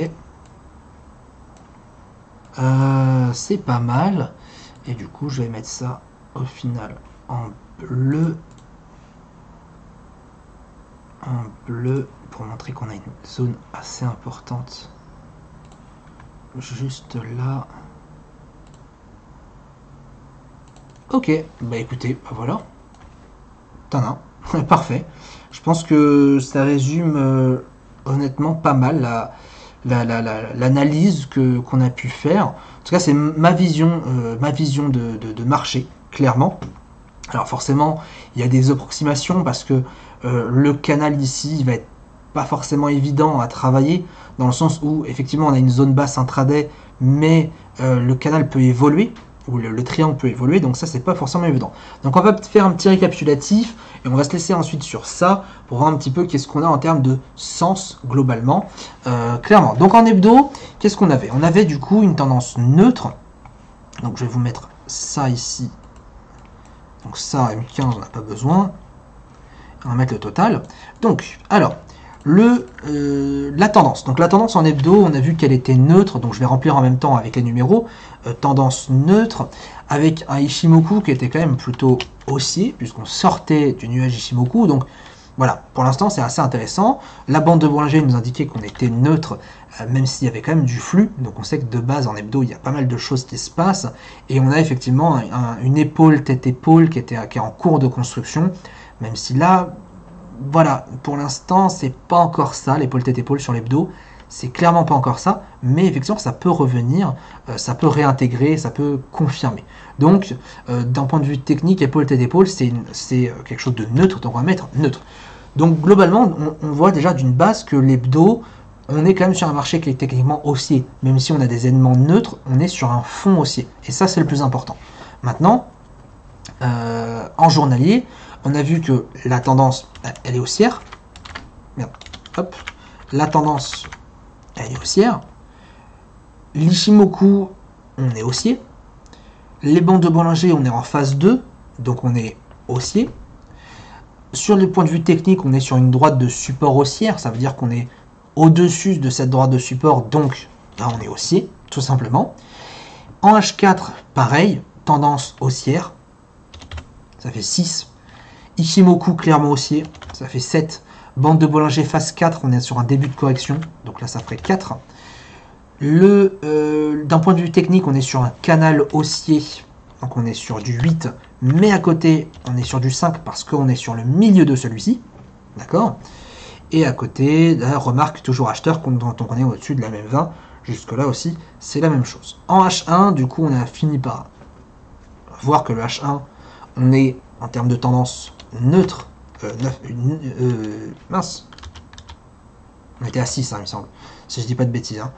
C'est pas mal. Et du coup, je vais mettre ça au final en bleu. En bleu, pour montrer qu'on a une zone assez importante. Juste là. Ok, bah écoutez, bah voilà. Tada, parfait. Je pense que ça résume honnêtement pas mal l'analyse qu'on a pu faire. En tout cas, c'est ma vision de marché, clairement. Alors forcément, il y a des approximations parce que le canal ici va être pas forcément évident à travailler, dans le sens où effectivement on a une zone basse intraday, mais le canal peut évoluer. où le triangle peut évoluer, donc ça c'est pas forcément évident. Donc on va faire un petit récapitulatif et on va se laisser ensuite sur ça pour voir un petit peu qu'est-ce qu'on a en termes de sens globalement, clairement. Donc en hebdo, qu'est-ce qu'on avait? On avait du coup une tendance neutre, donc je vais vous mettre ça ici, donc ça M15 on n'a pas besoin, on va mettre le total. Donc alors, la tendance. Donc la tendance en hebdo, on a vu qu'elle était neutre, donc je vais remplir en même temps avec les numéros. Tendance neutre, avec un Ichimoku qui était quand même plutôt haussier, puisqu'on sortait du nuage Ichimoku. Donc voilà, pour l'instant c'est assez intéressant. La bande de Bollinger nous indiquait qu'on était neutre, même s'il y avait quand même du flux. Donc on sait que de base en hebdo, il y a pas mal de choses qui se passent. Et on a effectivement une épaule, tête-épaule qui est en cours de construction, même si là... Voilà, pour l'instant, c'est pas encore ça, l'épaule tête-épaule sur l'hebdo. C'est clairement pas encore ça, mais effectivement, ça peut revenir, ça peut réintégrer, ça peut confirmer. Donc, d'un point de vue technique, épaule tête-épaule, c'est quelque chose de neutre, donc on va mettre neutre. Donc, globalement, on voit déjà d'une base que l'hebdo, on est quand même sur un marché qui est techniquement haussier. Même si on a des éléments neutres, on est sur un fond haussier. Et ça, c'est le plus important. Maintenant, en journalier, on a vu que la tendance, elle est haussière. Merde, hop. La tendance, elle est haussière. L'Ichimoku, on est haussier. Les bandes de Bollinger, on est en phase 2, donc on est haussier. Sur les points de vue techniques, on est sur une droite de support haussière. Ça veut dire qu'on est au-dessus de cette droite de support, donc là, on est haussier, tout simplement. En H4, pareil, tendance haussière. Ça fait 6. Ichimoku clairement haussier, ça fait 7. Bande de Bollinger phase 4, on est sur un début de correction, donc là ça ferait 4. D'un point de vue technique, on est sur un canal haussier, donc on est sur du 8, mais à côté, on est sur du 5 parce qu'on est sur le milieu de celui-ci, d'accord? Et à côté, là, remarque toujours acheteur, dont on est au-dessus de la même 20, jusque là aussi, c'est la même chose. En H1, du coup, on a fini par voir que le H1, on est en termes de tendance neutre, mince, on était à 6, hein, il me semble, si je dis pas de bêtises. Hein.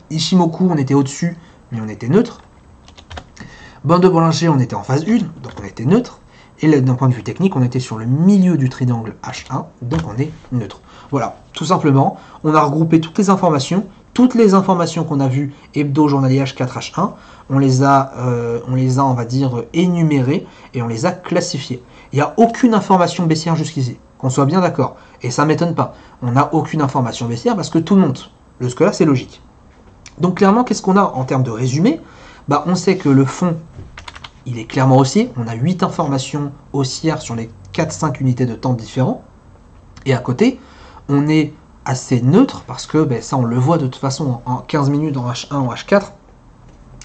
Ichimoku, on était au-dessus, mais on était neutre. Bande de Bollinger, on était en phase 1, donc on était neutre. Et d'un point de vue technique, on était sur le milieu du triangle H1, donc on est neutre. Voilà, tout simplement, on a regroupé toutes les informations qu'on a vues hebdo, journalier H4, H1, on les a, on va dire, énumérées et on les a classifiées. Il n'y a aucune information baissière jusqu'ici, qu'on soit bien d'accord. Et ça ne m'étonne pas. On n'a aucune information baissière parce que tout monte. Jusque-là, c'est logique. Donc clairement, qu'est-ce qu'on a en termes de résumé? Bah, on sait que le fond, il est clairement haussier. On a 8 informations haussières sur les 4-5 unités de temps différents. Et à côté, on est assez neutre parce que ça, on le voit de toute façon en 15 minutes en H1 ou H4.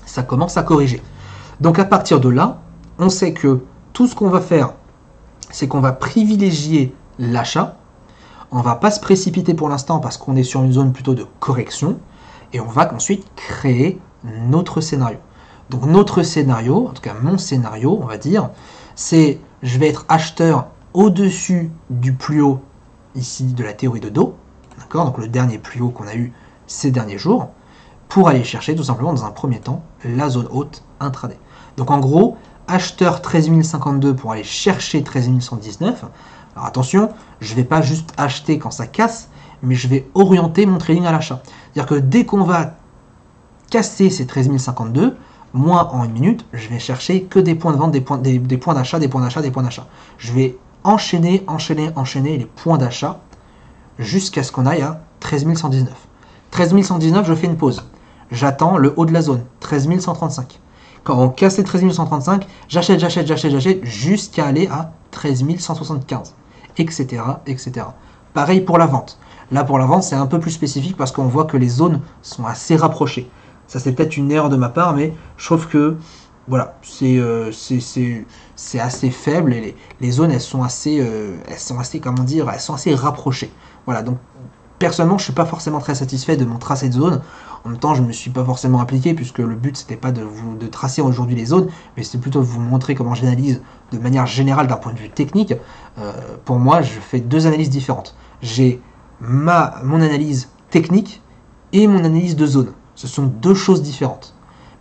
Ça commence à corriger. Donc à partir de là, on sait que tout ce qu'on va faire, c'est qu'on va privilégier l'achat. On ne va pas se précipiter pour l'instant parce qu'on est sur une zone plutôt de correction. Et on va ensuite créer notre scénario. Donc notre scénario, en tout cas mon scénario, on va dire, c'est je vais être acheteur au-dessus du plus haut ici de la théorie de dos. D'accord, donc le dernier plus haut qu'on a eu ces derniers jours, pour aller chercher tout simplement dans un premier temps la zone haute intraday. Donc en gros, acheteur 13 052 pour aller chercher 13 119. Alors attention, je ne vais pas juste acheter quand ça casse, mais je vais orienter mon trading à l'achat. C'est-à-dire que dès qu'on va casser ces 13 052, moi en une minute, je vais chercher que des points de vente, des points d'achat, des points d'achat, des points d'achat. Je vais enchaîner les points d'achat jusqu'à ce qu'on aille à 13 119. 13 119, je fais une pause. J'attends le haut de la zone, 13 135. Quand on casse les 13 135, j'achète jusqu'à aller à 13 175, etc., etc. Pareil pour la vente. Là, pour la vente, c'est un peu plus spécifique parce qu'on voit que les zones sont assez rapprochées. Ça, c'est peut-être une erreur de ma part, mais je trouve que voilà, c'est assez faible et les zones, elles sont assez, comment dire, elles sont assez rapprochées. Voilà, donc personnellement, je ne suis pas forcément très satisfait de mon tracé de zone. En même temps, je ne me suis pas forcément appliqué puisque le but, c'était pas de tracer aujourd'hui les zones, mais c'était plutôt de vous montrer comment j'analyse de manière générale d'un point de vue technique. Pour moi, je fais deux analyses différentes. J'ai mon analyse technique et mon analyse de zone. Ce sont deux choses différentes.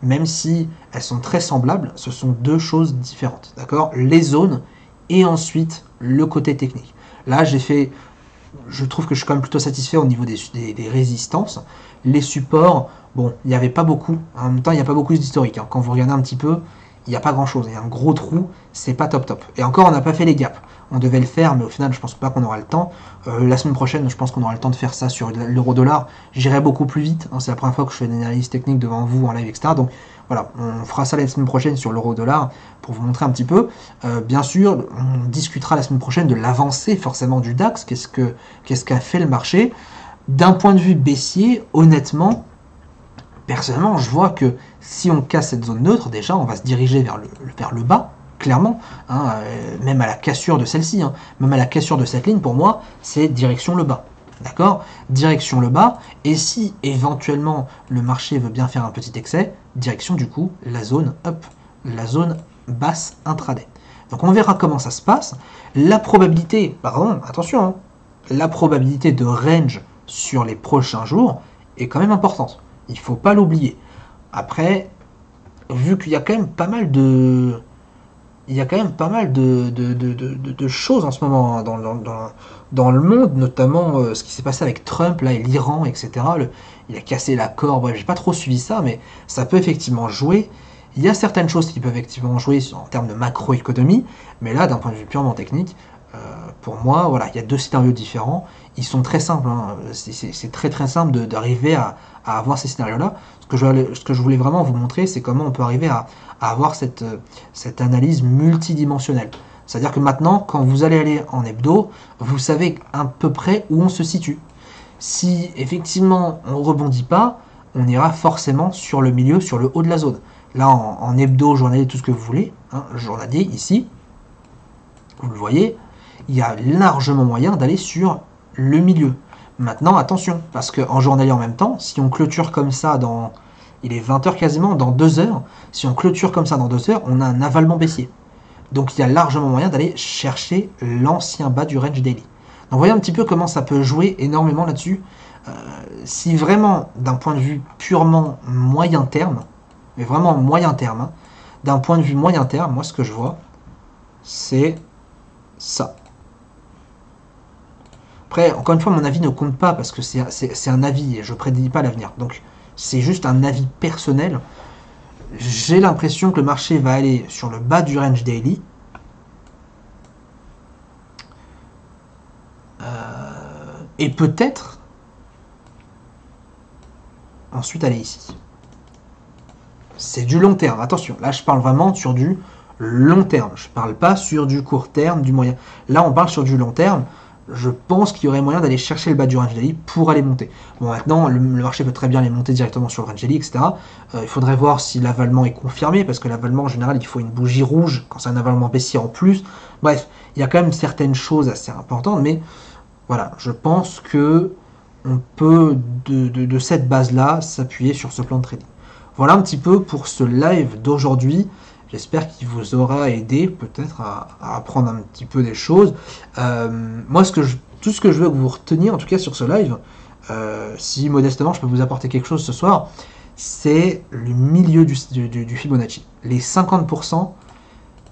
même si elles sont très semblables, ce sont deux choses différentes, d'accord? Les zones et ensuite le côté technique. Là, je trouve que je suis quand même plutôt satisfait au niveau des résistances. Les supports, bon, il n'y avait pas beaucoup. En même temps, il n'y a pas beaucoup d'historique. Hein. Quand vous regardez un petit peu, il n'y a pas grand chose. Il y a un gros trou, c'est pas top top. Et encore, on n'a pas fait les gaps. On devait le faire, mais au final, je pense pas qu'on aura le temps. La semaine prochaine, je pense qu'on aura le temps de faire ça sur l'euro-dollar. J'irai beaucoup plus vite. Hein. C'est la première fois que je fais une analyse technique devant vous en live, etc. Donc voilà, on fera ça la semaine prochaine sur l'euro-dollar pour vous montrer un petit peu. Bien sûr, on discutera la semaine prochaine de l'avancée forcément du DAX. Qu'est-ce qu'a fait le marché? D'un point de vue baissier, honnêtement, personnellement, je vois que si on casse cette zone neutre, déjà, on va se diriger vers le bas, clairement, hein, même à la cassure de celle-ci, hein, même à la cassure de cette ligne, pour moi, c'est direction le bas. D'accord? Direction le bas, et si éventuellement le marché veut bien faire un petit excès, direction du coup la zone up, la zone basse intraday. Donc on verra comment ça se passe. La probabilité, pardon, attention, hein, la probabilité de range sur les prochains jours est quand même importante. Il ne faut pas l'oublier. Après, vu qu'il y a quand même pas mal de... Il y a quand même pas mal de choses en ce moment hein, dans le monde, notamment ce qui s'est passé avec Trump là, et l'Iran, etc. Il a cassé l'accord, bref, j'ai pas trop suivi ça, mais ça peut effectivement jouer. Il y a certaines choses qui peuvent effectivement jouer en termes de macroéconomie, mais là, d'un point de vue purement technique, pour moi, voilà, il y a deux scénarios différents. Ils sont très simples, hein. C'est très très simple d'arriver à avoir ces scénarios-là. Ce que je voulais vraiment vous montrer, c'est comment on peut arriver à avoir cette analyse multidimensionnelle. C'est-à-dire que maintenant, quand vous allez aller en hebdo, vous savez à peu près où on se situe. Si effectivement on ne rebondit pas, on ira forcément sur le milieu, sur le haut de la zone. Là, en hebdo, journalier, tout ce que vous voulez, hein, journalier ici, vous le voyez, il y a largement moyen d'aller sur le milieu. Maintenant, attention, parce qu'en journalier en même temps, si on clôture comme ça dans... Il est 20h quasiment, dans 2 heures. Si on clôture comme ça dans 2 heures, on a un avalement baissier. Donc il y a largement moyen d'aller chercher l'ancien bas du range daily. Donc voyez un petit peu comment ça peut jouer énormément là-dessus. Si vraiment, d'un point de vue purement moyen terme, mais vraiment moyen terme, hein, d'un point de vue moyen terme, moi ce que je vois, c'est ça. Après, encore une fois, mon avis ne compte pas parce que c'est un avis et je ne prédis pas l'avenir. Donc, c'est juste un avis personnel. J'ai l'impression que le marché va aller sur le bas du range daily. Et peut-être ensuite aller ici. C'est du long terme. Attention, là, je parle vraiment sur du long terme. Je ne parle pas sur du court terme, du moyen. Là, on parle sur du long terme. Je pense qu'il y aurait moyen d'aller chercher le bas du range daily pour aller monter. Bon, maintenant, le marché peut très bien aller monter directement sur le range daily, etc. Il faudrait voir si l'avalement est confirmé, parce que l'avalement, en général, il faut une bougie rouge quand c'est un avalement baissier en plus. Bref, il y a quand même certaines choses assez importantes, mais voilà, je pense que on peut, de cette base-là, s'appuyer sur ce plan de trading. Voilà un petit peu pour ce live d'aujourd'hui. J'espère qu'il vous aura aidé peut-être à apprendre un petit peu des choses. Moi, tout ce que je veux que vous reteniez, en tout cas sur ce live, si modestement je peux vous apporter quelque chose ce soir, c'est le milieu du Fibonacci. Les 50%,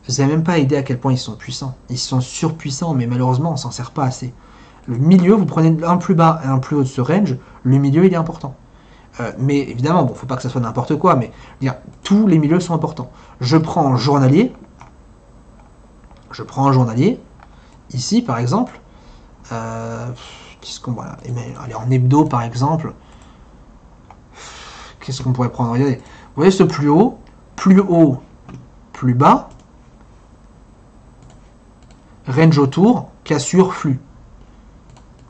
vous n'avez même pas idée à quel point ils sont puissants. Ils sont surpuissants, mais malheureusement, on s'en sert pas assez. Le milieu, vous prenez un plus bas et un plus haut de ce range, le milieu, il est important. Mais évidemment, bon, faut pas que ça soit n'importe quoi, mais dire, tous les milieux sont importants. Je prends en journalier, ici par exemple, qu'est-ce qu'on voilà, allez, en hebdo par exemple, qu'est-ce qu'on pourrait prendre? Regardez, vous voyez ce plus haut, plus bas, range autour, cassure, flux,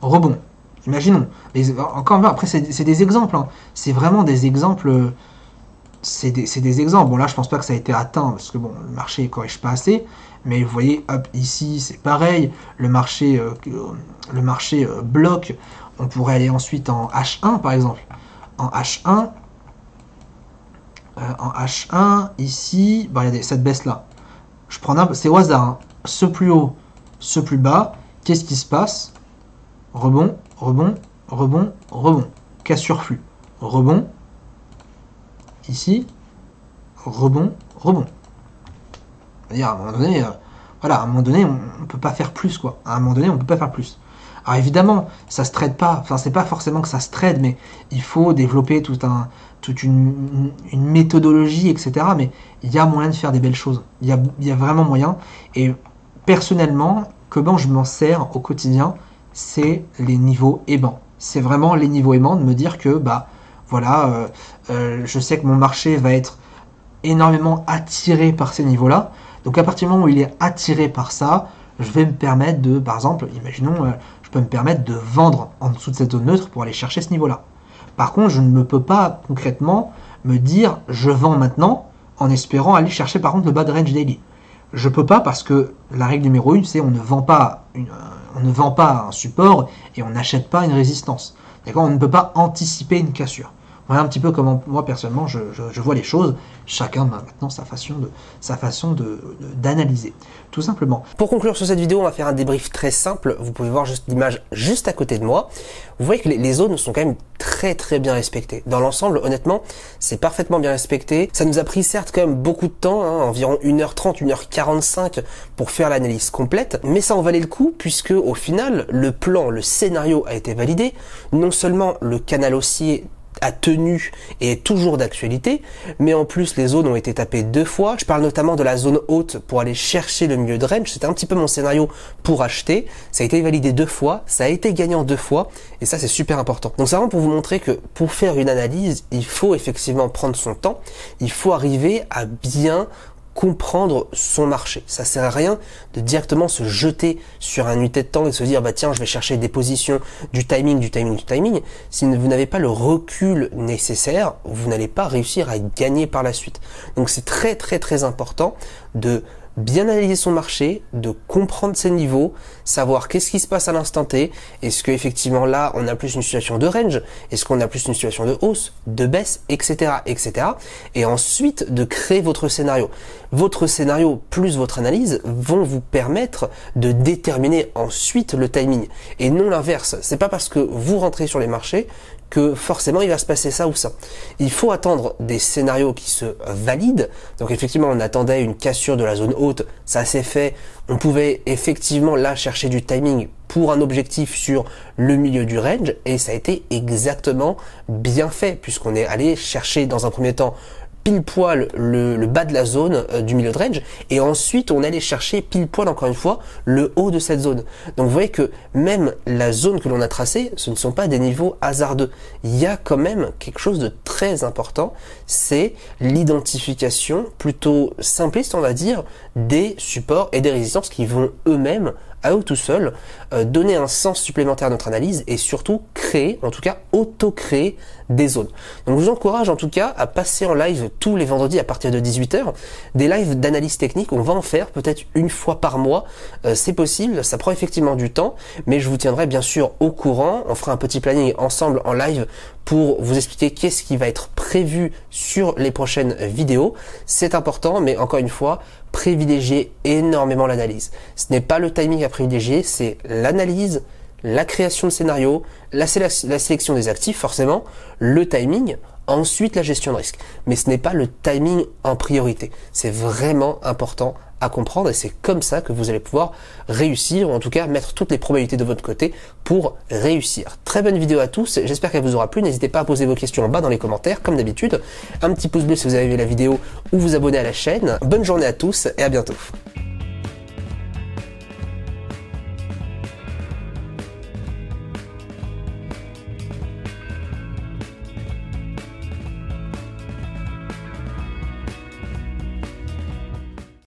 rebond. Imaginons. Encore une fois, après, c'est des exemples. Hein. C'est vraiment des exemples. C'est des exemples. Bon, là, je pense pas que ça a été atteint parce que bon, le marché ne corrige pas assez. Mais vous voyez, hop, ici, c'est pareil. Le marché bloque. On pourrait aller ensuite en H1, par exemple. En H1, ici, bah, regardez, cette baisse-là. Je prends c'est au hasard. Hein. Ce plus haut, ce plus bas. Qu'est-ce qui se passe? Rebond, rebond, rebond, rebond. Cassure flux. Rebond. Ici. rebond, rebond. C'est-à-dire, à un moment donné, voilà, à un moment donné, on peut pas faire plus, quoi. À un moment donné, on peut pas faire plus. Alors évidemment, ça se trade pas, enfin c'est pas forcément que ça se trade, mais il faut développer toute une méthodologie, etc. Mais il y a moyen de faire des belles choses. Il y a vraiment moyen. Et personnellement, comment je m'en sers au quotidien, c'est les niveaux aimants. C'est vraiment les niveaux aimants de me dire que, bah, voilà, je sais que mon marché va être énormément attiré par ces niveaux-là. Donc à partir du moment où il est attiré par ça, je vais me permettre de, par exemple, imaginons, je peux me permettre de vendre en dessous de cette zone neutre pour aller chercher ce niveau-là. Par contre, je ne peux pas concrètement me dire je vends maintenant en espérant aller chercher par contre le bas de range daily. Je peux pas parce que la règle numéro 1, c'est on ne vend pas un support et on n'achète pas une résistance. D'accord, on ne peut pas anticiper une cassure. Voilà un petit peu comment moi personnellement je vois les choses. Chacun a maintenant sa façon d'analyser, tout simplement. Pour conclure sur cette vidéo, on va faire un débrief très simple. Vous pouvez voir juste l'image juste à côté de moi. Vous voyez que les zones sont quand même très bien respectées. Dans l'ensemble, honnêtement, c'est parfaitement bien respecté. Ça nous a pris certes quand même beaucoup de temps, hein, environ 1h30, 1h45 pour faire l'analyse complète, mais ça en valait le coup puisque au final, le plan, le scénario a été validé. Non seulement le canal haussier a tenu et est toujours d'actualité, mais en plus les zones ont été tapées 2 fois. Je parle notamment de la zone haute pour aller chercher le milieu de range. C'était un petit peu mon scénario pour acheter. Ça a été validé 2 fois, ça a été gagnant 2 fois, et ça c'est super important. Donc c'est vraiment pour vous montrer que pour faire une analyse, il faut effectivement prendre son temps, il faut arriver à bien comprendre son marché. Ça sert à rien de directement se jeter sur un unité de temps et se dire bah tiens je vais chercher des positions, du timing. Si vous n'avez pas le recul nécessaire, vous n'allez pas réussir à gagner par la suite. Donc c'est très important de bien analyser son marché, de comprendre ses niveaux, savoir qu'est-ce qui se passe à l'instant T. Est-ce que effectivement là on a plus une situation de range, est-ce qu'on a plus une situation de hausse, de baisse, etc. Et ensuite de créer votre scénario. Votre scénario plus votre analyse vont vous permettre de déterminer ensuite le timing et non l'inverse. C'est pas parce que vous rentrez sur les marchés que forcément il va se passer ça ou ça. Il faut attendre des scénarios qui se valident. Donc effectivement on attendait une cassure de la zone haute, ça s'est fait. On pouvait effectivement là chercher du timing pour un objectif sur le milieu du range et ça a été exactement bien fait puisqu'on est allé chercher dans un premier temps pile poil le bas de la zone du milieu de range et ensuite on allait chercher pile poil encore une fois le haut de cette zone. Donc vous voyez que même la zone que l'on a tracée, ce ne sont pas des niveaux hasardeux. Il y a quand même quelque chose de très important, c'est l'identification plutôt simpliste on va dire des supports et des résistances qui vont eux-mêmes à eux tout seuls donner un sens supplémentaire à notre analyse et surtout créer, en tout cas auto-créer des zones. Donc je vous encourage en tout cas à passer en live tous les vendredis à partir de 18 h, des lives d'analyse technique. On va en faire peut-être une fois par mois, c'est possible, ça prend effectivement du temps, mais je vous tiendrai bien sûr au courant. On fera un petit planning ensemble en live pour vous expliquer qu'est-ce qui va être prévu sur les prochaines vidéos. C'est important, mais encore une fois, privilégier énormément l'analyse. Ce n'est pas le timing à privilégier, c'est l'analyse, la création de scénario, la sélection des actifs forcément, le timing, ensuite la gestion de risque. Mais ce n'est pas le timing en priorité. C'est vraiment important à comprendre et c'est comme ça que vous allez pouvoir réussir ou en tout cas mettre toutes les probabilités de votre côté pour réussir. Très bonne vidéo à tous, j'espère qu'elle vous aura plu. N'hésitez pas à poser vos questions en bas dans les commentaires comme d'habitude. Un petit pouce bleu si vous avez aimé la vidéo ou vous abonner à la chaîne. Bonne journée à tous et à bientôt.